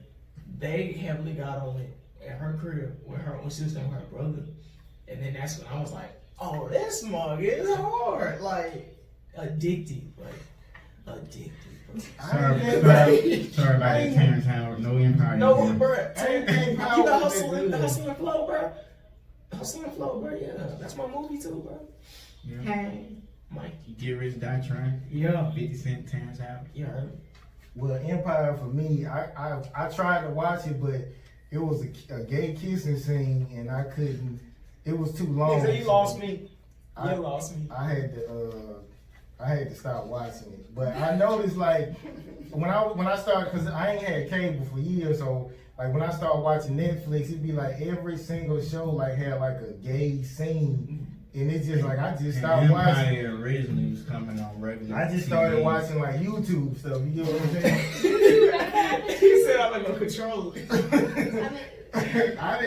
they heavily got on it at her crib when she was staying with her brother. And then that's when I was like, oh, this mug is hard. Like, addicted. Sorry about that, Terrence Howard. No Empire. No, Yeah. bro. Anything You Power got was Hustle good. and Flow, bro. Hustle and Flow, bro. Yeah, that's my movie too, bro. Yeah. Hey, Mikey. Get Rich, Die Trying. Yeah. 50 Cent, Terrence Howard. Yeah. Well, Empire for me, I tried to watch it, but it was a gay kissing scene, and I couldn't. It was too long. Nigga, you lost me. I- You lost me. I had to stop watching it. But I noticed like when I started, cause I ain't had cable for years, so like when I started watching Netflix, it'd be like every single show like had like a gay scene, and it's just like I just stopped watching. Empire originally was coming on regular. I just started watching like YouTube stuff. You get what I'm saying? He said I'm gonna control it. I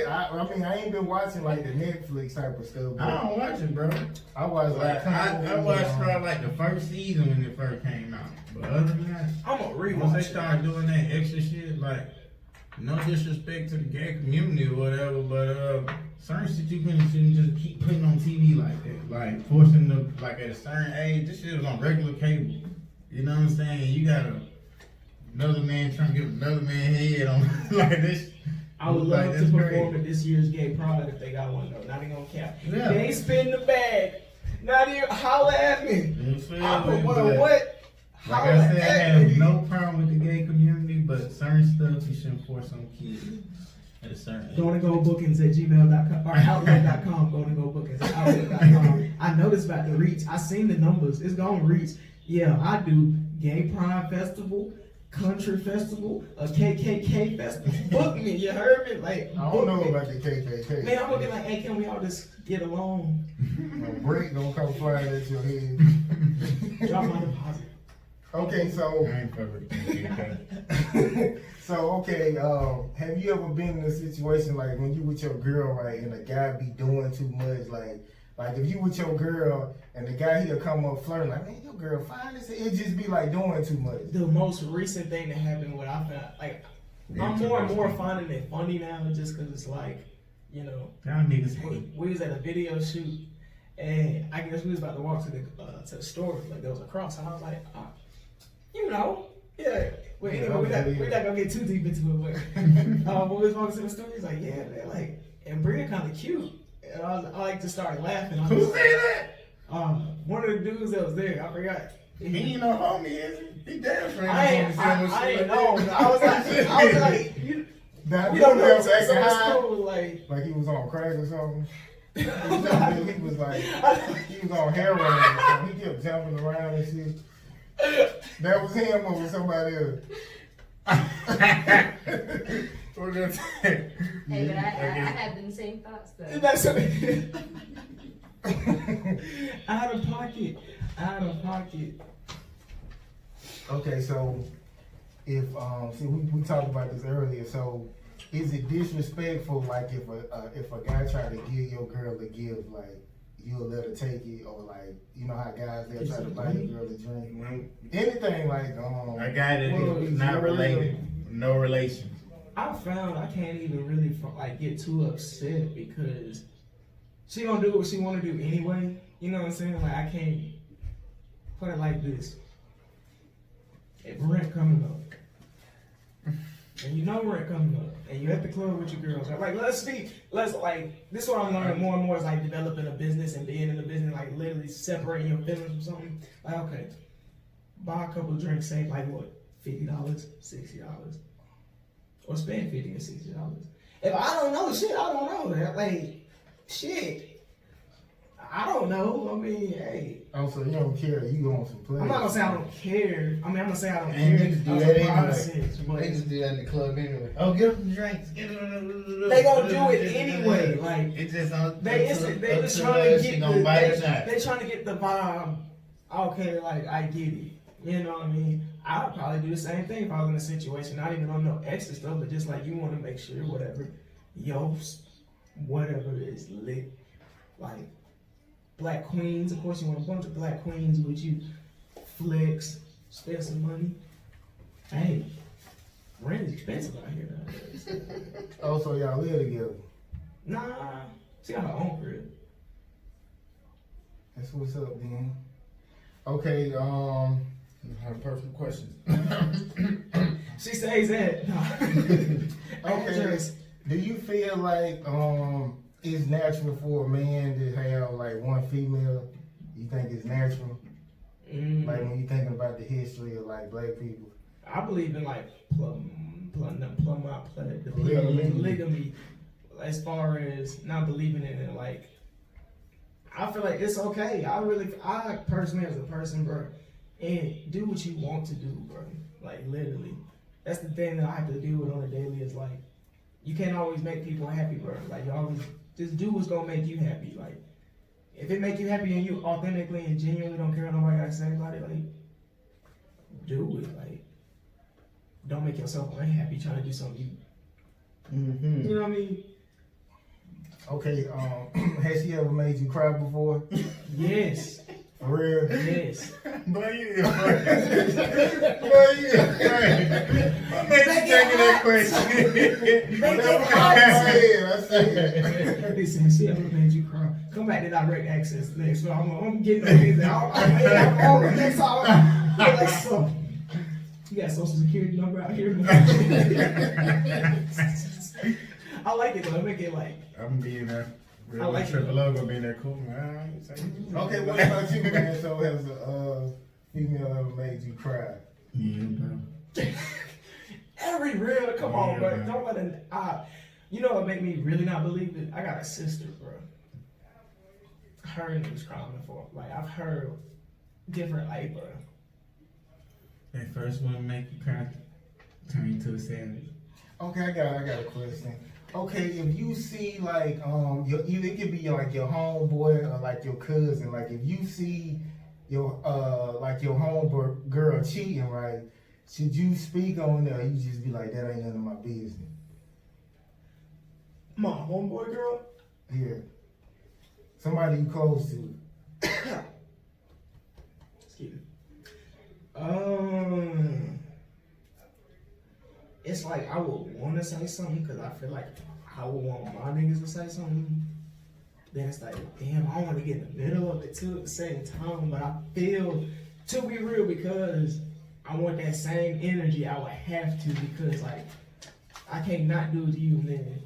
mean, I ain't been watching like the Netflix type of stuff. I don't watch it, bro. I watched like I watched probably like the first season when it first came out. But other than that, I'm gonna once they rewatch it. started doing that extra shit, like no disrespect to the gay community or whatever, but certain shit you shouldn't just keep putting on TV like that. Like forcing them like at a certain age, this shit was on regular cable. You know what I'm saying? You got another man trying to give another man head on like this. I would Like, love to that's perform great. at this year's gay pride if they got one though. Not even gonna cap. Yeah. They ain't spin the bag. Not even holla at me. You feel I put me? what? But, What? like Holla I said, I at have me. no problem with the gay community, but certain stuff you shouldn't force on kids at a certain age. GoldenGoBookings at gmail.com or outlet.com. GoldenGoBookings at outlet.com. I know this about to reach. I seen the numbers. It's gonna reach. Yeah, I do gay pride festival, country festival, a KKK festival. Book me. You heard me? Like I don't know about the KKK. Man, I'm gonna be like, hey, can we all just get along? A brick gonna come flying at your head. Drop my deposit. Okay, so I ain't fucking with the okay, have you ever been in a situation like when you with your girl, right, and the guy be doing too much, like if you with your girl and the guy he'll come up flirting like, man, your girl fine as hell. It just be like doing too much. The most recent thing that happened, what I found, like, I'm more and more finding it funny now, just because it's like, you know, Y'all niggas hate. we was at a video shoot, and I guess we was about to walk to the store, like there was a cross, and I was like, you know, yeah. Well, anyway, we're not gonna get too deep into it, but when we was walking to the store, he's like, yeah, man, like, and Bria kind of cute, and I like to start laughing. I was Who like, say that? one of the dudes that was there, I forgot. He ain't no homie, is he? He damn sure I ain't know. I was like, you Now, we you don't know know, what so I'm saying? it's cool, like. He was on crack or something. He was like, he was on heroin or something. He kept jumping around and shit. That was him or somebody else. We're gonna Hey, but I had the same thoughts though. That's out of pocket. Okay, so if see we talked about this earlier. So is it disrespectful like if a guy try to give your girl a gift, like you'll let her take it, or like you know how guys they'll try to buy your girl a drink, anything like A guy that Well, is not it's related, no relation. I found I can't even really like get too upset because she gonna do what she wanna do anyway. You know what I'm saying? Like I can't put it like this. If rent coming up, and you know rent coming up, and you're at the club with your girls, like let's like this is what I'm learning more and more is like developing a business and being in the business, like literally separating your feelings from something. Like okay, buy a couple of drinks, save like what, $50, $60. Or spend $50 or $60. If I don't know shit, I don't know. Like, shit. I don't know. I mean, hey. oh, so you don't care, you want some play. I'm not gonna say I don't care. I mean, I'm gonna say I don't And care. niggas do as a that anyway. process, but Niggas do that in the club anyway. Oh, get them drinks. they gonna do it anyway. Like, It's just on. they just trying to get gonna bite it they trying to get the vibe. Okay, like I get it. You know what I mean? I would probably do the same thing if I was in a situation, not even on no extra stuff, but just like you want to make sure whatever is lit. Like black queens, of course you want a bunch of black queens with you. Flex, spend some money. Hey, rent is expensive out here nowadays. Oh, so y'all live together. Nah, she got her own crib. That's what's up, then. Okay, Her personal questions. She says that. No. okay. Do you feel like it's natural for a man to have like one female? You think it's natural? Like when you thinking about the history of like black people. I believe in like Polygamy. polygamy. As far as not believing in it, like I feel like it's okay. I personally as a person, bro, and do what you want to do, bro. Like literally, that's the thing that I have to deal with on a daily. Is like you can't always make people happy, bro. Like you always just do what's gonna make you happy. Like if it make you happy and you authentically and genuinely don't care what nobody gotta say about it, like do it. Like don't make yourself unhappy trying to do something Mm-hmm. you know what I mean? Okay, has she ever made you cry before? Yes. For real? Yes. Boy, you afraid. Boy, you afraid. What made you think of that question? I said. Listen, she ever made you cry? Come back to direct access next. So I'm getting on these. I'm next time. Like so. You got social security number out here? I like it though. I make it like. I'm being there. I like it. Triple O gonna be in there cool, man. Okay, what about you, man? So has a female ever made you cry? Yeah, bro. Every real, come on, Yeah, bro. man. Don't let it. You know what made me really not believe it? I got a sister, bro. Her niggas crying before. Like I've heard different, like, bro. That first one make you cry, turn you to a savage. Okay, I got a question. Okay, if you see like it could be like your homeboy or like your cousin, like if you see your like your homeboy girl cheating, right? Should you speak on that or you just be like that ain't none of my business? My homeboy girl. Yeah. Somebody you close to. Excuse me. It's like I would want to say something because I feel like I would want my niggas to say something. Then it's like, damn, I want to get in the middle of it too at the same time. But I feel, to be real, because I want that same energy, I would have to because like I can't not do it to you and then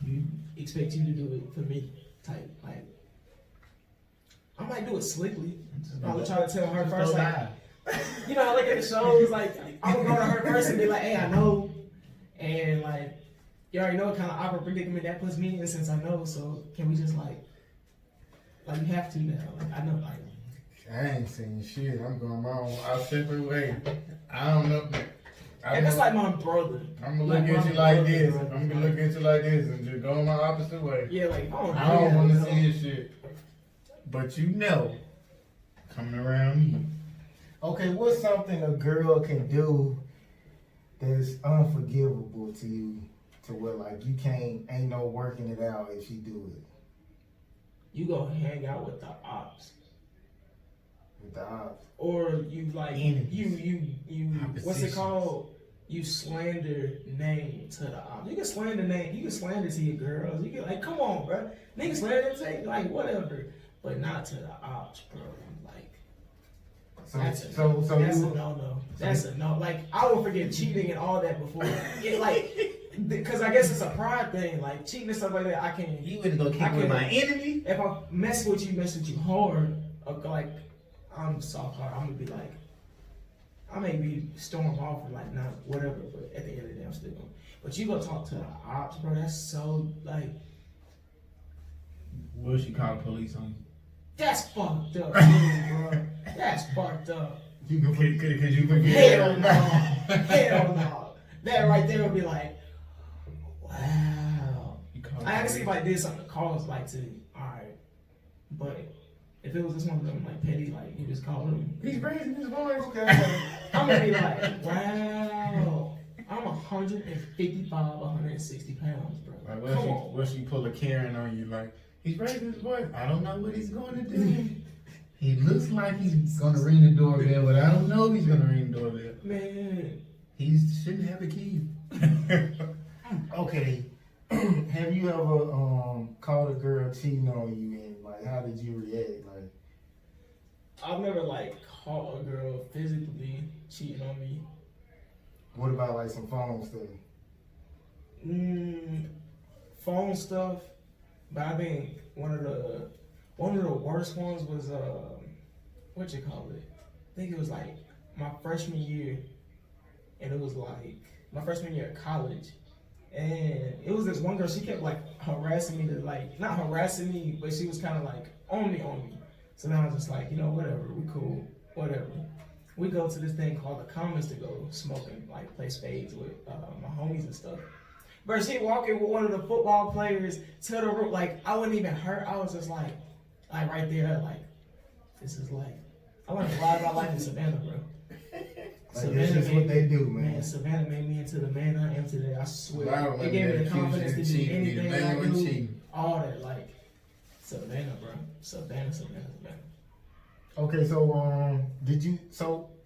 you expect you to do it for me type. Like I might do it slickly. I would try to tell her first, like, you know, I look at the shows, like, I'm gonna go to her first and be like, hey, I know. And, like, you already know what kind of awkward predicament that puts me in since I know. So, can we just, like, you have to now. Like, I know, like. I ain't saying shit. I'm going my own separate way. I don't know. And that's like my brother. I'm gonna look at you like this. I'm gonna look at you like this and just go my opposite way. Yeah, like, I don't want to see this shit. But you know, coming around me. Okay, what's something a girl can do that's unforgivable to you, to where like you ain't no working it out if she do it You go hang out with the ops. with the ops? Or you like Enemies. you what's it Oppositions. called? You slander name to the ops. You can slander name. You can slander to your girls. You can like, come on, bro. Niggas slander to like whatever, but not to the ops, bro. Like that's a So no. That's a no. Like I will forget cheating and all that before. It like because I guess it's a pride thing. Like cheating and stuff like that. I can't. You wouldn't go kick I with can't- my enemy? If I mess with you hard, like I'm soft hard, I'm gonna be like, I may be storm off and like not whatever, but at the end of the day, I'm still going. But you go talk to the ops, bro. That's so like Will she call the police on that's fucked up, bro. That's fucked up. You can you? Could you forget? Hell no, hell no. That right there would be like, wow. You call I the actually if police. I did something to cause like to, alright, but. If it was just one of them like petty, like you just call them, He's raising his voice. Okay. I'm gonna be like, wow, I'm 155, 160 pounds, bro. Like, Come on. what she pull a Karen on you? Like, he's raising his voice. I don't know what he's going to do. He looks like he's going to ring the doorbell, but I don't know if he's going to ring the doorbell. Man, He shouldn't have a key. Okay. Have you ever caught a girl cheating on you, and like how did you react? Like, I've never like caught a girl physically cheating on me. what about like some phone stuff? Phone stuff, but I think one of the worst ones was what you call it? I think it was like my freshman year, and it was like my freshman year at college. And it was this one girl, she kept like harassing me to like, not harassing me, but she was kind of like on me. So then I was just like, you know, whatever, we cool, whatever. We go to this thing called the Commons to go smoke and like play spades with my homies and stuff. But she walking with one of the football players to the room, like I wasn't even hurt. I was just like right there, like, this is like, I learned a lot about life in Savannah, bro. Like, that's just what they do, man. Savannah made me into the man I am today. I swear. Wow, It gave me that the confidence to accused you do of cheating, anything the man I was do. cheating. All that, like Savannah, bro. Savannah. Okay, so did you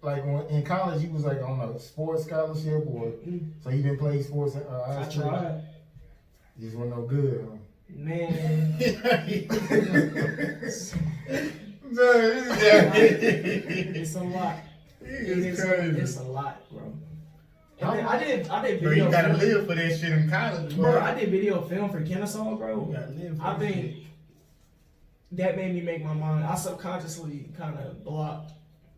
like in college you was like on a sports scholarship or so you didn't play sports? I high school? tried, You just wasn't no good. Huh? man. It's a lot. It's a lot, bro. And then I did Bro, video. you gotta film. live for that shit in college, Bro, I did video film for Kennesaw, bro. You gotta live for I that think shit. that made me make my mind. I subconsciously kind of blocked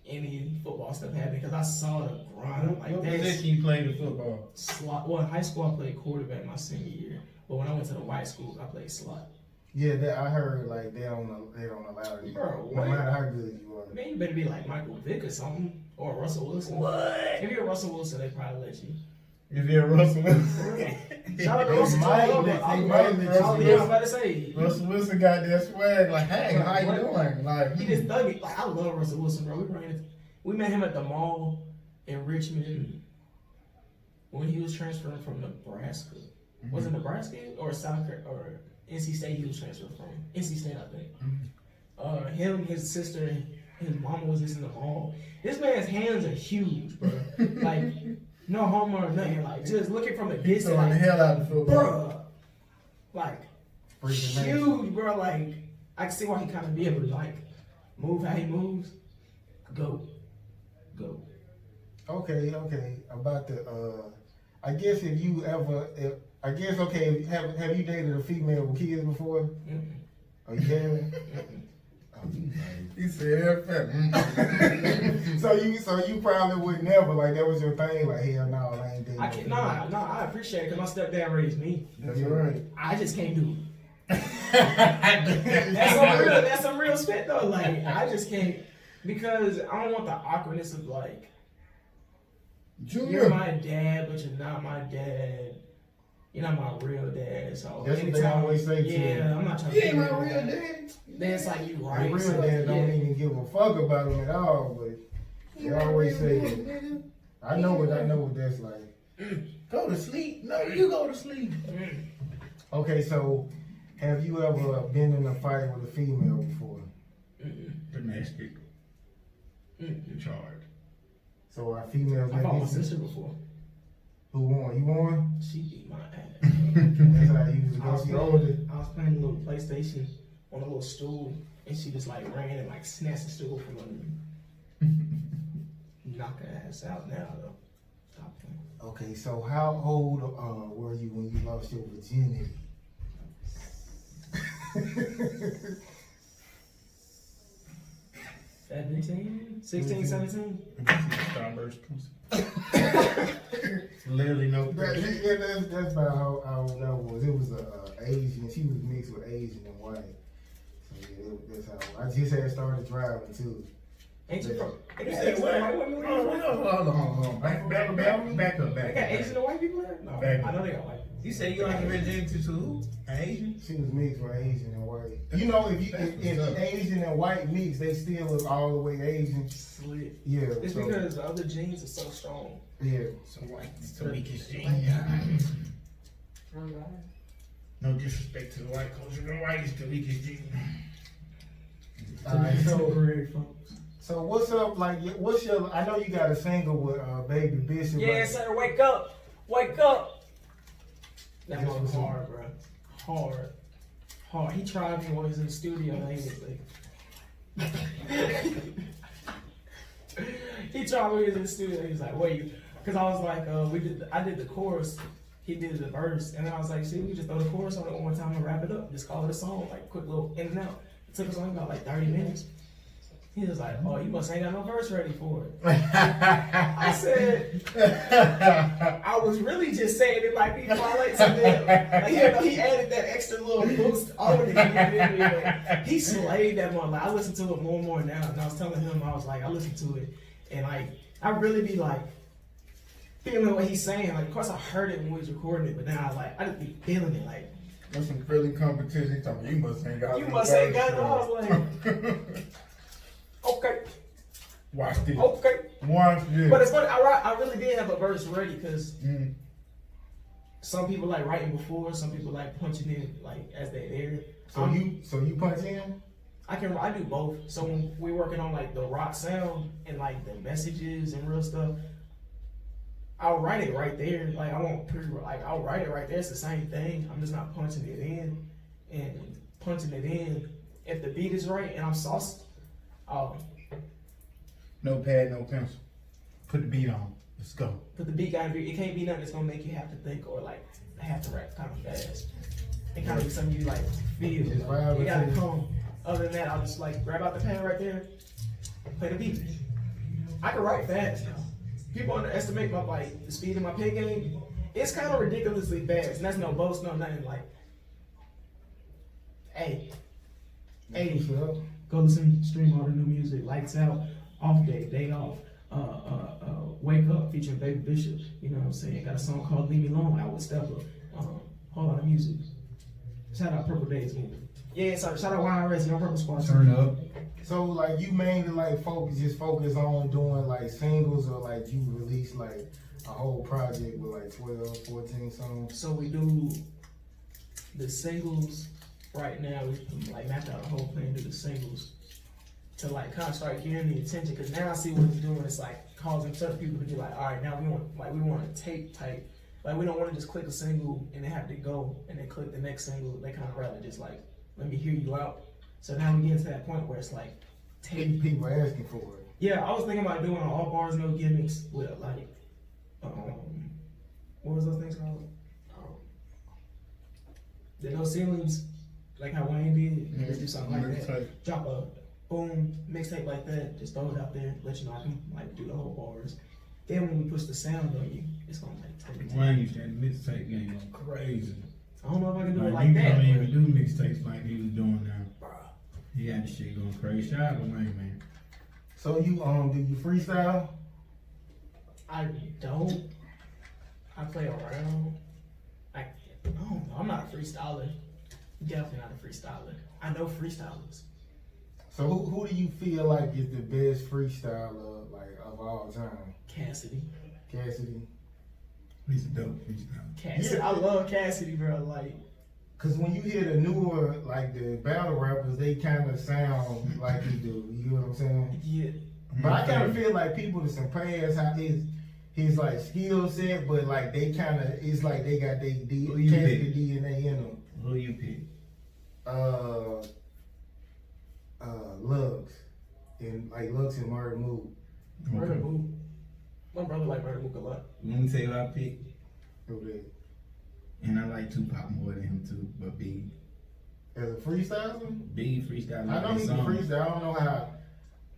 any football stuff happening because I saw the grind. Like What that's position you played in football? slot. Well, in high school I played quarterback my senior year, but when I went to the white schools I played slot. Yeah, that I heard like they don't allow you. Bro, no what? matter how good you are. Man, you better be like Michael Vick or something, or Russell Wilson. What? If you're Russell Wilson, they probably let you. If you're Russell Wilson. Shout out to They Russell might Wilson. let- I they might let you was go. about to say. Russell Wilson got that swag, like, hey, how you doing? Like, He just thug it. Like I love Russell Wilson, bro. We met him at the mall in Richmond when he was transferring from Nebraska. Was it Nebraska or South Carolina or NC State? He was transferred from NC State, I think. Him, his sister, his mama was just in the mall. This man's hands are huge, bro. Like no homo or nothing. Like just looking from a he's distance, throwing the like, hell out of football. bro. Like Freaking huge, bro. Like I can see why he kind of be able to like move how he moves. Go. Okay. About the I guess have you dated a female with kids before? Mm-mm. Oh, you haven't? Mm-mm. Oh, you haven't. He said, "Mm." So you probably would never like that was your thing. Like hell no, I ain't dating. I can't. I appreciate it because my stepdad raised me. That's right. I just can't do it. That's That's some real spit though. Like I just can't because I don't want the awkwardness of like you're Junior. my dad, but you're not my dad. You're not my real dad. So That's what they anytime- always say to Yeah, you. I'm not trying He to. ain't my be real that. dad. Then it's like you The right. real so, dad don't yeah. even give a fuck about him at all. But they always say that. I know what that's like. Go to sleep. No, you go to sleep. Okay, so have you ever been in a fight with a female before? Domestic charge. So are females I fought my that sister before. who won? You won? She beat my ass. That's how you was I was against the older. playing a little PlayStation on a little stool, and she just like ran and like snatched the stool from under me. Knock her ass out now though. Stop playing. Okay, so how old were you when you lost your virginity? 17, 16, 17. Starburst. Literally no pressure. That's about how old I was. It was Asian. She was mixed with Asian and white. So yeah, that's how I just had started driving too. Ain't you from? They got Hey, Asian and white women where you from? Hold on. Back up. They got Asian and white people there? No, Back I know they got white people. You say you lost your virginity to who? An Asian? She was mixed with Asian and white. You know, if Asian and white mix, they still look all the way Asian. Slit. Yeah. It's so, because the other genes are so strong. yeah. So white. So weakest gene. I'm glad. No disrespect to the white culture. The white is the weakest gene. Alright, so Temporary folks. so what's up? Like, what's your? I know you got a single with Baby Bishop. Yeah, but- sir, wake up! Wake up! That Yes, one was sir. hard, bro. Hard. He tried me when he was in the studio and he was like, he tried me when he was in the studio. He was like, wait, because I was like, I did the chorus. He did the verse, and then I was like, see, we just throw the chorus on it one more time and wrap it up. Just call it a song, like quick little in and out. It took us only about like 30 minutes. He was like, oh, you must ain't got no verse ready for it. I said, I was really just saying it like people like something. Like, he added that extra little boost on it. He slayed that one. Like, I listen to it more and more now. And I was telling him, I was like, I listen to it. And like, I really be like, feeling what he's saying. Like, of course I heard it when we was recording it, but now I just be feeling it. Like, That's some feeling competition. He told me, you must ain't got you no must ain't verse got no. I was like, okay, Watch this. okay. Watch this. But it's funny, I really did have a verse ready because Mm. some people like writing before, some people like punching in like as they there. So you punch in? I do both. So when we're working on like the rock sound and like the messages and real stuff, I'll write it right there. Like I won't I'll write it right there. It's the same thing. I'm just not punching it in and punching it in. If the beat is right and I'm sauced, No pad, no pencil. Put the beat on. Let's go. but the beat gotta be. It can't be nothing that's gonna make you have to think or like have to rap kind of fast. It kind of be something you like feel. Just Like, vibe it gotta with it. come. Other than that, I'll just like grab out the pen right there, play the beat. I can write fast. People underestimate my like the speed of my pen game. It's kind of ridiculously fast, and that's no boast, no nothing. Like, hey, What's up? go listen, stream all the new music. Lights out, off day off. Wake up, featuring Baby Bishop. You know what I'm saying? Got a song called Leave Me Alone out with Stepper. Whole lot of music. Shout out Purple Days movie. Yeah, sorry. Shout out YRS, your Purple Squad. Turn up. So like you mainly like focus on doing like singles, or like you release like a whole project with like 12, 14 songs? So we do the singles right now. We like mapped out a whole plan to do the singles to like kind of start getting the attention. Because now I see what it's doing. It's like causing certain people to be like, all right, now we want a tape type. Like we don't want to just click a single and then have to go and then click the next single. They kind of rather just like let me hear you out. So now we get to that point where it's like tape. People asking for it. Yeah, I was thinking about doing an all bars, no gimmicks with like, what was those things called? The no ceilings, like how Wayne did. Just do something like that. Drop a boom mixtape like that. Just throw it out there. Let you know I can like do the whole bars. Then when we push the sound on you, it's gonna like take it. Wayne used to have mixtape game going crazy. I don't know if I can do it Like, like you that. can't but- even do mixtapes like he was doing now. He had the shit going crazy. Shout out to Wayne, man. So you do you freestyle? I don't. I play around. I don't know. I'm not a freestyler. Definitely not a freestyler. I know freestylers. So who do you feel like is the best freestyler like of all time? Cassidy. Cassidy. He's a dope freestyle. Cassidy. Yeah. I love Cassidy, bro. Like, Cause when you hear the newer, like the battle rappers, they kind of sound like he do. You know what I'm saying? yeah. But I kind of feel like people to surpass how his like skill set, but like they kind of it's like they got they Who you Cassidy pick? DNA in them. Who you pick? Lux and like Lux and Murder Mood. Murder Mook. My brother like Murder Mook a lot. Let me tell you who I pick. Who they? And I like Tupac more than him too, but Big As a freestyler, freestyle. I know he can freestyle. I don't know how.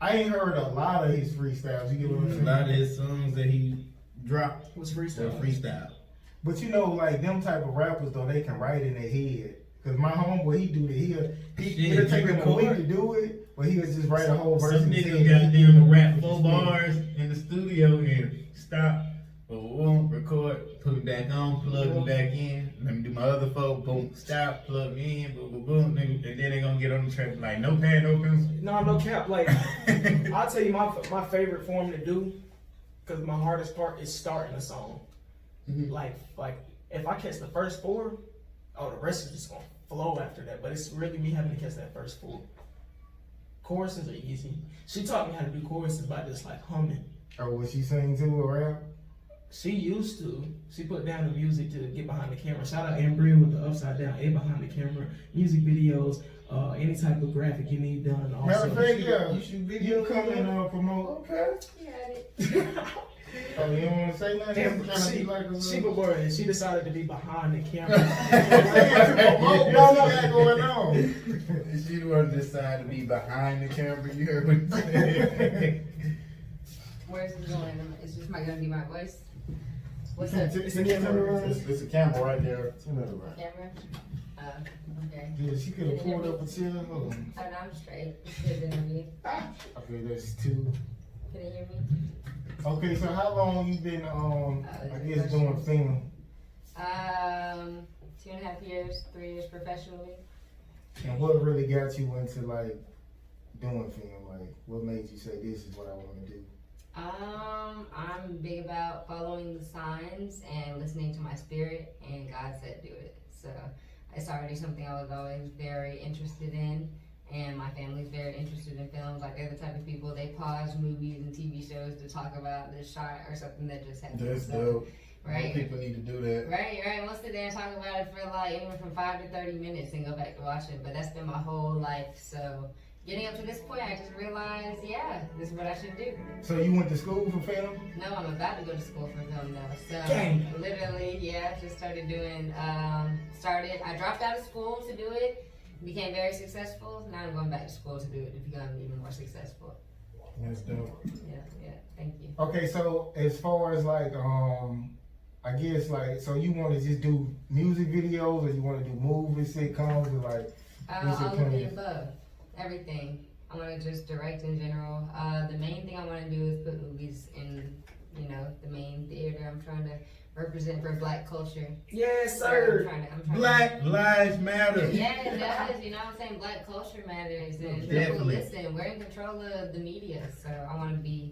I ain't heard a lot of his freestyles. You get what I'm A saying? lot of his songs that he dropped What's were freestyle? freestyle. But you know, like them type of rappers though, they can write in their head. Cause my homeboy, he do that. It'll take him a week to do it, but he'll just write a whole verse. Some and niggas sing it. goddamn rap 4 bars in the studio and stop, boom, record, put it back on, plug it back in. Let me do my other 4, boom, stop, plug in, boom, boom, boom, and then they gonna get on the track like no pad, no pencil. No cap. Like, I'll tell you my favorite form to do, because my hardest part is starting a song. Mhm. Like if I catch the first 4, oh, the rest is just gonna flow after that. But it's really me having to catch that first 4. Choruses are easy. She taught me how to do choruses by just like humming. Or what she sing to a rap? She used to. She put down the music to get behind the camera. Shout out Ambria with the upside down A behind the camera. Music videos, any type of graphic you need done. Matter Also, of fact, yeah, You should you video come and promote. Okay. You got it. Oh, you don't want to say nothing? Damn, I'm trying to be like a she but word, she decided to be behind the camera. promote No, what no. you got going on. She the one decide to be behind the camera. You heard what he said. Where's it going? Is this gonna be my voice? What's It's up? a camera. It's a camera right there. Turn that around. Camera? Okay. Yeah, she could have pulled up a chair. Hold on. Oh, no, I'm straight. You couldn't hear me. Okay, that's 2. Can you hear me? Okay, so how long you been I guess doing film? 2.5 years, 3 years professionally. And what really got you into like doing film? Like what made you say this is what I want to do? I'm big about following the signs and listening to my spirit, and God said do it. So it's already something I was always very interested in, and my family's very interested in films. Like they're the type of people, they pause movies and TV shows to talk about this shot or something that just happened. That's So, dope. More right? people need to do that. Right. We'll sit there and talk about it for like anywhere from 5 to 30 minutes and go back to watch it. But that's been my whole life. So getting up to this point, I just realized, yeah, this is what I should do. So you went to school for film? No, I'm about to go to school for film now. So Dang. literally, yeah, just started doing, I dropped out of school to do it, became very successful. Now I'm going back to school to do it to become even more successful. That's dope. Yeah, thank you. Okay, so as far as like I guess like so you want to just do music videos or you want to do movies, sitcoms, or like what's your All of the plan? above, everything. I want to just direct in general. The main thing I want to do is put movies in, the main theater. I'm trying to represent for Black culture. Yes, So sir. I'm trying to. Black Lives Matter. Yeah, it does. You know what I'm saying? Black culture matters, and people Definitely. listen. We're in control of the media, so I want to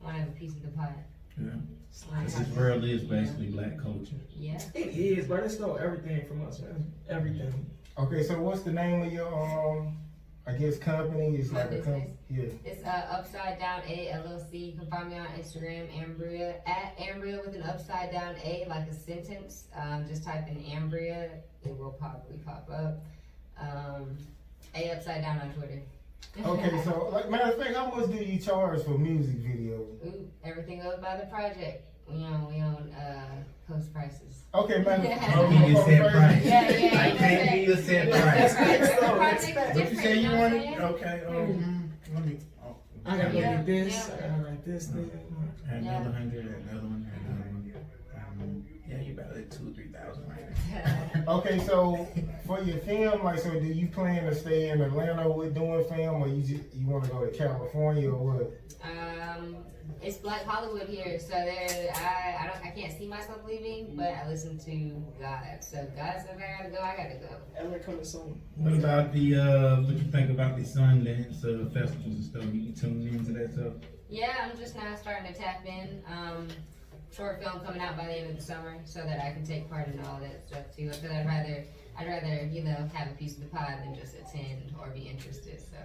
have a piece of the pie. Yeah. This world is basically black culture. Yeah. It is, bro. They stole everything from us, man. Everything. Okay, so what's the name of your I guess company? It's My like a company. business? Yeah. It's Upside Down A LLC. You can find me on Instagram, Ambria, at Ambria with an upside down A, like a sentence. Just type in Ambria, it will probably pop up. A upside down on Twitter. Okay, so like matter of fact, how much do you charge for music videos? Ooh, everything goes by the project. We on post prices. Okay, matter of fact, Oh, you set price. Yeah. I can't be a set price. Every project is What you different, say you know what I'm wanted? saying? Okay. Let me. I gotta Yeah, write this. yeah. I gotta write this thing. Another 100, another one. Yeah, you about like 2,000 or 3,000 right now. Okay, so for your film, like, so do you plan to stay in Atlanta with doing film, or you want to go to California or what? It's Black Hollywood here, so I can't see myself leaving, but I listen to God. So God says I gotta go. Ever coming soon. What about the what you think about the Sundance festivals and stuff? You can tune into that stuff. Yeah, I'm just now starting to tap in. short film coming out by the end of the summer, so that I can take part in all that stuff too. Because I'd rather have a piece of the pie than just attend or be interested. So,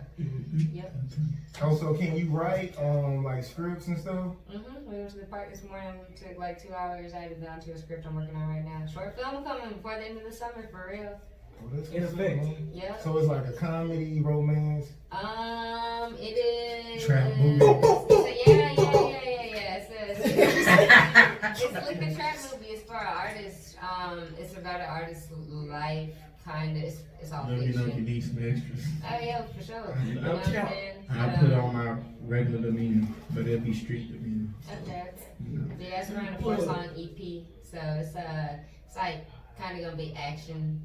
yep. Also, can you write like scripts and stuff? We went to the park this morning. Took like 2 hours. I did down to a script I'm working on right now. Short film coming before the end of the summer for real. Oh, that's In what's up, effect. man. Yep. So it's like a comedy, romance. It is. Trap movie. Yeah. It's like a trap movie. It's for an artist. It's about an artist's life, kind of. It's all Let me know if you fiction. need some extras. Oh yeah, for sure. You know what I'm saying? I'll put on my regular demeanor, but it'll be street demeanor. Okay. You know. Yeah, it's around a 4-song EP. So it's like kind of gonna be action,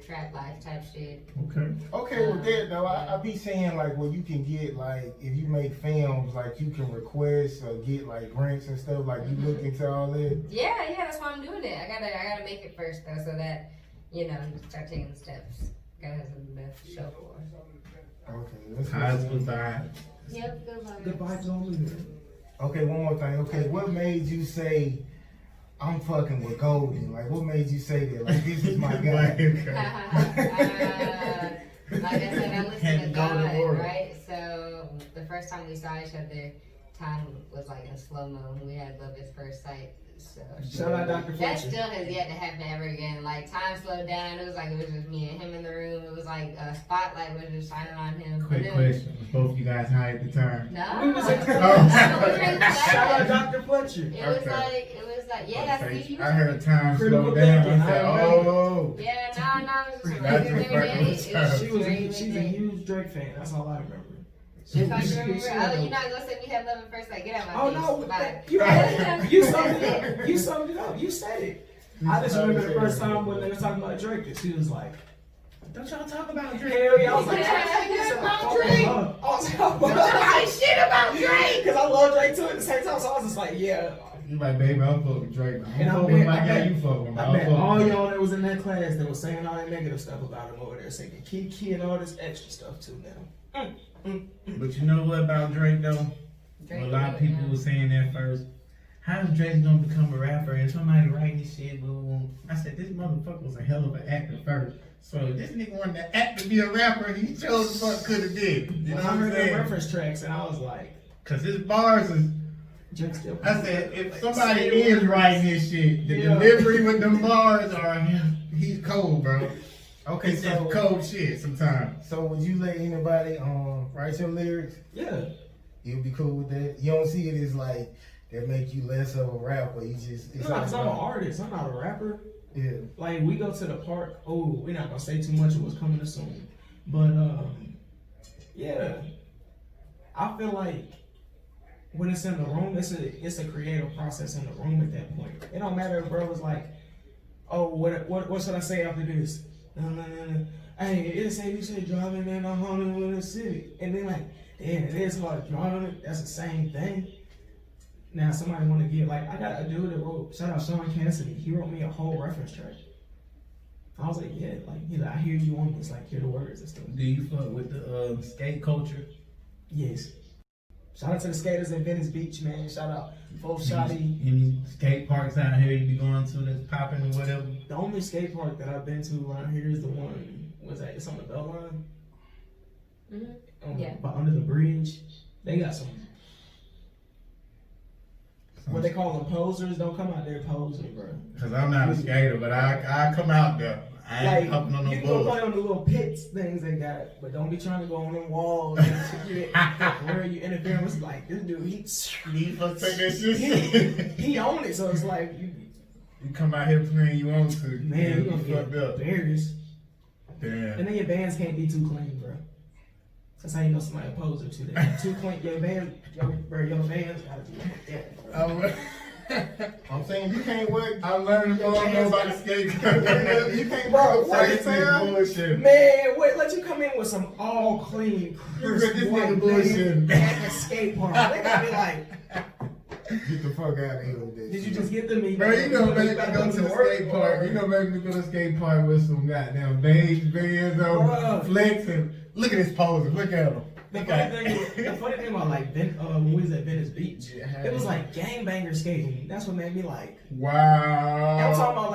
trap life type shit. Okay. Okay, with that though, I be saying like, well, you can get like, if you make films, like you can request or get like grants and stuff. Like you look into all that. Yeah, that's why I'm doing it. I gotta make it first though, so that start taking the steps. Gotta have something to show for. Okay, that's Positive what's up. vibe. Yep, good vibes. Good vibes only, man. Okay, one more thing. Okay, what made you say I'm fucking with Golden? Like, what made you say that? Like, this is my guy. Like I said, I listen Had to to go to God, war. right? So the first time we saw each other, time was like in slow mo. We had love at first sight. So Shout out Dr. that Fletcher. still has yet to happen ever again. Like time slowed down. It was just me and him in the room. It was like a spotlight was just shining on him. Quick And then- question. Was both you guys high at the time? No. We was in No, class. we were in class. Shout out Dr. Fletcher. It was Okay. like, yeah, Okay. see, you I heard time Critical slow down. thinking, I said, I remember. oh. Yeah, no, it was just a That's regular the day. first It was time. She's a huge Drake fan. That's all I remember. If I She- can remember, she- you're not gonna say we had love at first sight. Get out my Oh face. no, Bye. you summed it up. You summed it up. You said it. I just remember the first time when they were talking about Drake, and she was like, Don't y'all talk about Drake. hell yeah. I was like, Yeah. about Drake. I was like, shit about Drake. Because I love Drake too at the same time, so I was just like, yeah. You like, baby, I'm fucking with Drake. And I'm I fucking with bet- my I guy, bet- you fucking with. I bet all y'all that was in that class that was saying all that negative stuff about him over there, singing Kiki and all this extra stuff too now. But you know what about Drake though? Drake, A lot of yeah. people were saying that first. How is Drake gonna become a rapper and somebody writing this shit? Boo. I said this motherfucker was a hell of an actor first. So if this nigga wanted to act to be a rapper, he chose the fuck could have did. You know When what I I'm heard the saying? reference tracks and I was like, Cause his bars is. Drake still. I said if somebody is writing this shit, the Yeah. delivery with them bars are he's cold, bro. Okay, It's just cold shit sometimes. So would you let anybody write your lyrics? Yeah. You'd be cool with that. You don't see it as like that make you less of a rapper. You just No, because I'm an artist. I'm not a rapper. Yeah. Like we go to the park. Oh, we're not gonna say too much of what's coming soon, but yeah, I feel like when it's in the room, it's a creative process in the room at that point. It don't matter if bro was like, oh, what should I say after this? No. Hey, it say you should driving in a Honolulu City, and then like, damn, it is hard driving it. That's the same thing. Now somebody want to get like I got a dude that wrote, shout out Sean Cassidy. He wrote me a whole reference track. I was like, yeah, like he's like, I hear you on this, like hear the words and stuff. Do you fuck with the skate culture? Yes. Shout out to the skaters in Venice Beach, man. Shout out both Shotty. Any skate parks out here you be going to that's popping or whatever? The only skate park that I've been to around here is the one. What's that? It's on the Beltline. Yeah. But under the bridge, they got some. What they call them posers. Don't come out there posing, bro. Cause I'm not a skater, but I come out there. I ain't hopping on you no can go board. play on the little pits things they got, but don't be trying to go on them walls and shit. Where you interfering with like this dude, Need for take that shit. he own it, so it's like You come out here playing you want to. man, you gonna fucked get up. embarrassed. Damn. And then your bands can't be too clean, bro. That's how you know somebody a poser to that. Too clean, your bands gotta be like that, bro. I'm saying you can't work. I learned more about the skate. You can't Bro, work what? first time. Bullshit. Man, wait, let you come in with some all clean, crisp, This nigga white bullshit. thing at the skate park. They gotta be like, Get the fuck out of here with that. did you shit. just get them? Bro, you know, make me go to the skate park. You know, make me go to the skate park with some goddamn beige bands on, Bruh. flexing. Look at this poser. Look at him. The funny thing about like when we was at Venice Beach, it was like gangbanger skating. That's what made me like. Wow. I'm talking about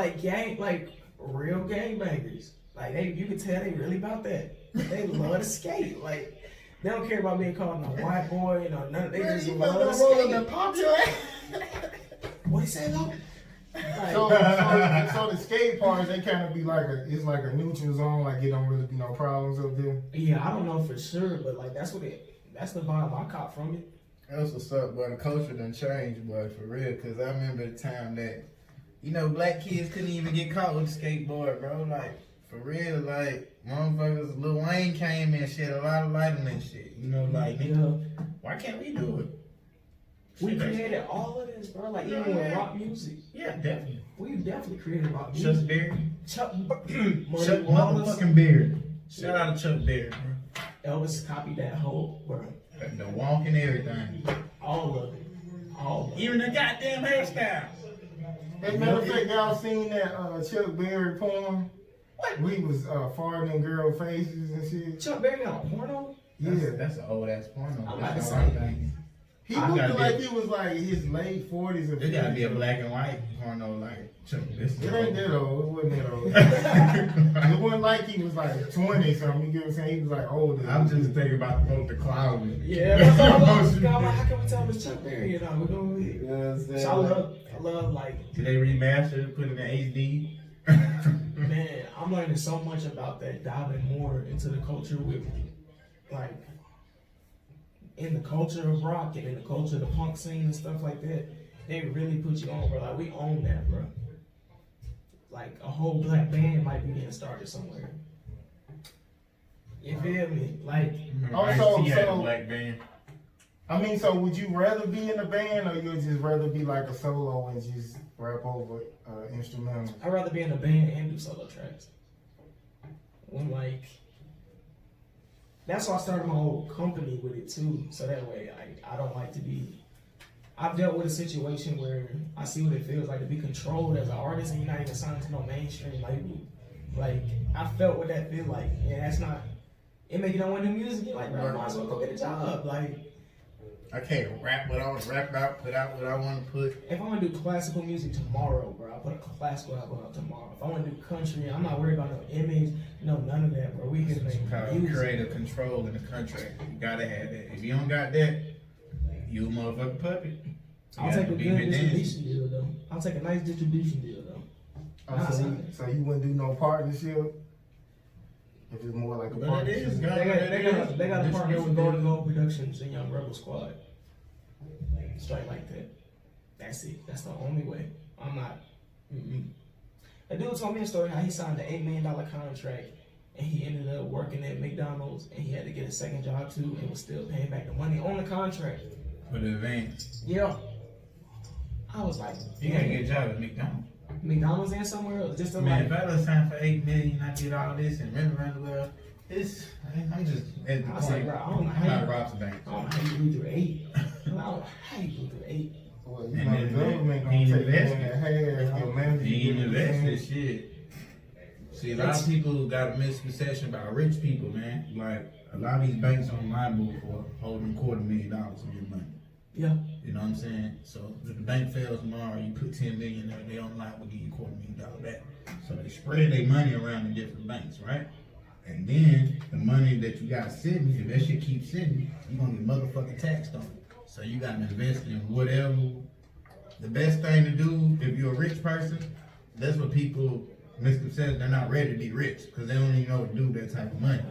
like real gangbangers. Like you could tell they really about that. They love to skate. Like they don't care about being called no white boy, no none. They just love to skate. Pop your ass. What he say though? So the skate parks, they kind of be like it's like a neutral zone, like it don't really be no problems up there. Yeah, I don't know for sure, but like that's the vibe I caught from it. That's what's up, boy. The culture done changed, boy, for real. Cause I remember the time that, black kids couldn't even get caught with a skateboard, bro. Like, for real, like, motherfuckers, Lil Wayne came and shed a lot of light on that shit. Nigga, why can't we do it? We created all of this, bro. Like even with rock music. Yeah, definitely. We definitely created rock Chuck music. Berry. Chuck Wallace. Motherfucking Berry. Shout out to Chuck Berry, bro. Elvis copied that whole, bro. The walk and everything. All of it. Even the goddamn hairstyle. As matter of fact, y'all seen that Chuck Berry porn? What? We was farting in girl faces and shit. Chuck Berry got a porno? Yeah. That's an old ass porno. I'm about to That's say. all I'm thinking. He looked like he was like his late 40s or 50s. It gotta be a black and white porno, like Chuck. It ain't that old. It wasn't that old. It wasn't like he was like 20 something. You get what I'm saying? He was like older. I'm just thinking about the cloud. Yeah, that's all I'm like, how can we tell it's Chuck Berry? You know, we're gonna be. You know what I'm saying? So I love like. Did they remaster it, put it in HD? Man, I'm learning so much about that, diving more into the culture with, like, in the culture of rock and in the culture of the punk scene and stuff like that. They really put you on, bro. Like, we own that, bro. Like, a whole black band might be getting started somewhere. You feel me? Like, Also, black band. I mean, so would you rather be in a band or you'd just rather be like a solo and just rap over instrumental? I'd rather be in a band and do solo tracks. When, like, that's why I started my whole company with it too. So that way, I don't like to be. I've dealt with a situation where I see what it feels like to be controlled as an artist and you're not even signed to no mainstream label. Like, I felt what that feel like. And that's not. It make you don't want to do music. You're like, bro, I might as well go get a job. Like, I can't rap what I want to rap about, put out what I want to put. if I want to do classical music tomorrow, bro, I'll put a classical album out tomorrow. If I want to do country, I'm not worried about no image, no none of that, bro. We can make music. Creative control in the contract. You gotta have that. If you don't got that, you a motherfucking puppet. I'll take a good distribution deal though. I'll take a nice distribution deal though. So you wouldn't do no partnership? If it's more like a But it is. partnership? They got a partner with Golden Gold Productions and Young Rebel Squad. Straight like that. That's it. That's the only way. I'm not. A dude told me a story how he signed an $8 million contract and he ended up working at McDonald's and he had to get a second job too and was still paying back the money on the contract. For the advance. Yeah. I was like, You gotta get a job at McDonald's. McDonald's and somewhere else just to Man, like. if I was signed for $8 million, I did all this and run around the world. I'm just at the I was like, point. bro, I don't know I'm how not you. robbing the bank. I don't know how you blew through 8. I don't know how you blew through 8. Well, you And know, then the government gonna he take invested. that half. Your manager He give you invested 10. shit. See, a lot of people got a misconception about rich people, man. Like, a lot of these banks are liable for holding $250,000 of your money. Yeah. You know what I'm saying? So if the bank fails tomorrow, you put $10 million there, they don't liable to give you $250,000 back. So they spread their money around the different banks, right? And then the money that you got sitting, if that shit keeps sitting, you're gonna get motherfucking taxed on it. So you gotta invest in whatever. The best thing to do if you're a rich person, that's what people misconception. They're not ready to be rich because they don't even know what to do with that type of money.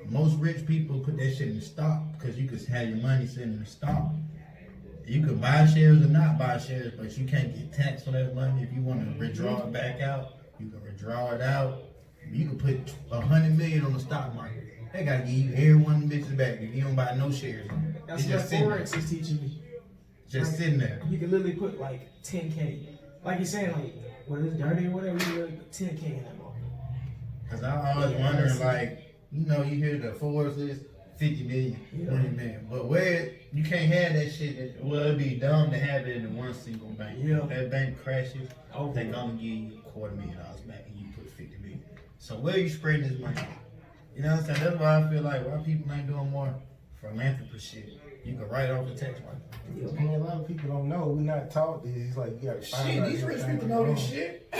Most rich people put that shit in the stock because you could have your money sitting in the stock. You could buy shares or not buy shares, but you can't get taxed on that money. If you want to withdraw it back out, you can withdraw it out. You can put $100 million on the stock market. They gotta give you every one of them bitches back if you don't buy no shares. That's It's what just sitting there. Forex is teaching me. Just sitting there. You can literally put like 10K. Like you're saying, like, whether it's dirty or whatever, you really put 10K in that market. Cause I always wondering, like, you hear the Forbes list, 50 million, 20 million. But where you can't have that shit, it'd be dumb to have it in one single bank. Yeah. If that bank crashes, Oh, they gonna give you $250,000 back and you put 50 million. So where you spreading this money? You know what I'm saying? That's why I feel like why people ain't doing more philanthropy shit. You can write off the tax write. I mean, a lot of people don't know. We're not taught this. It's like you gotta find Shit, out these rich everything people know going this on. shit.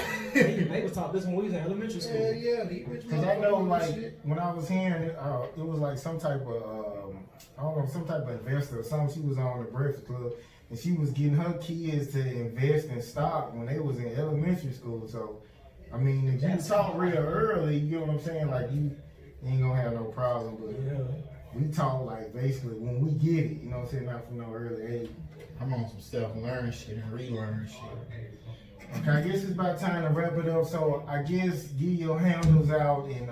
They was taught this when we was in elementary school. Yeah, yeah, these rich Cause I know, motherfuckers like, shit. when I was hearing it, it was like some type of, I don't know, some type of investor or something. She was on the Breakfast Club, and she was getting her kids to invest in stock when they was in elementary school. So, I mean, if you That's taught smart. real early, you know what I'm saying? Like, you ain't gonna have no problem. But Yeah. we taught, like, basically when we get it, you know what I'm saying? Not from no early age. I'm on some self-learn shit and relearn shit. Okay, I guess it's about time to wrap it up. So, I guess give your handles out and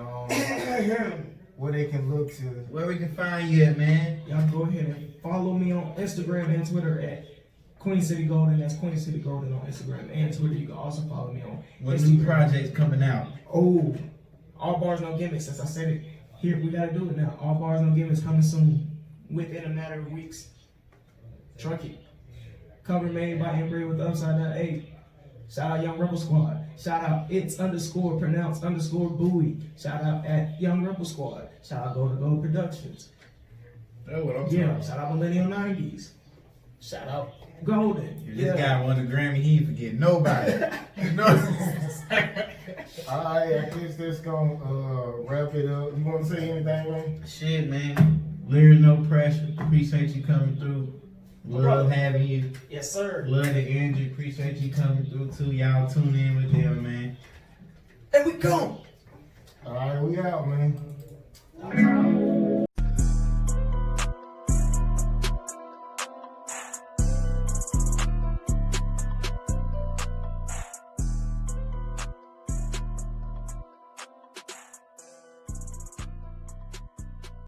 where they can look to. Where we can find you at, man? Y'all go ahead and follow me on Instagram and Twitter at Queen City Golden. That's Queen City Golden on Instagram and Twitter. You can also follow me on What new projects coming out? Oh, all bars, no gimmicks. Since I said it here, we gotta do it now. All bars, no gimmicks coming soon. Within a matter of weeks. Trunk it. Cover made by Embry with Upside Down 8. Shout out Young Rebel Squad. Shout out its_pronounced_buoy. Shout out at Young Rebel Squad. Shout out Go to Go Productions. That's what I'm talking Yeah, about. shout out Millennial 90s. Shout out Golden. If this guy won the Grammy, he ain't forget nobody. You know? Alright, I guess that's gonna wrap it up. You wanna say anything, man? Shit, man. Lyric, no pressure. Appreciate you coming through. Love having you. Yes, sir. Love the energy. Appreciate you coming through too. Y'all tune in with them, man. And we go. Alright, we out, man.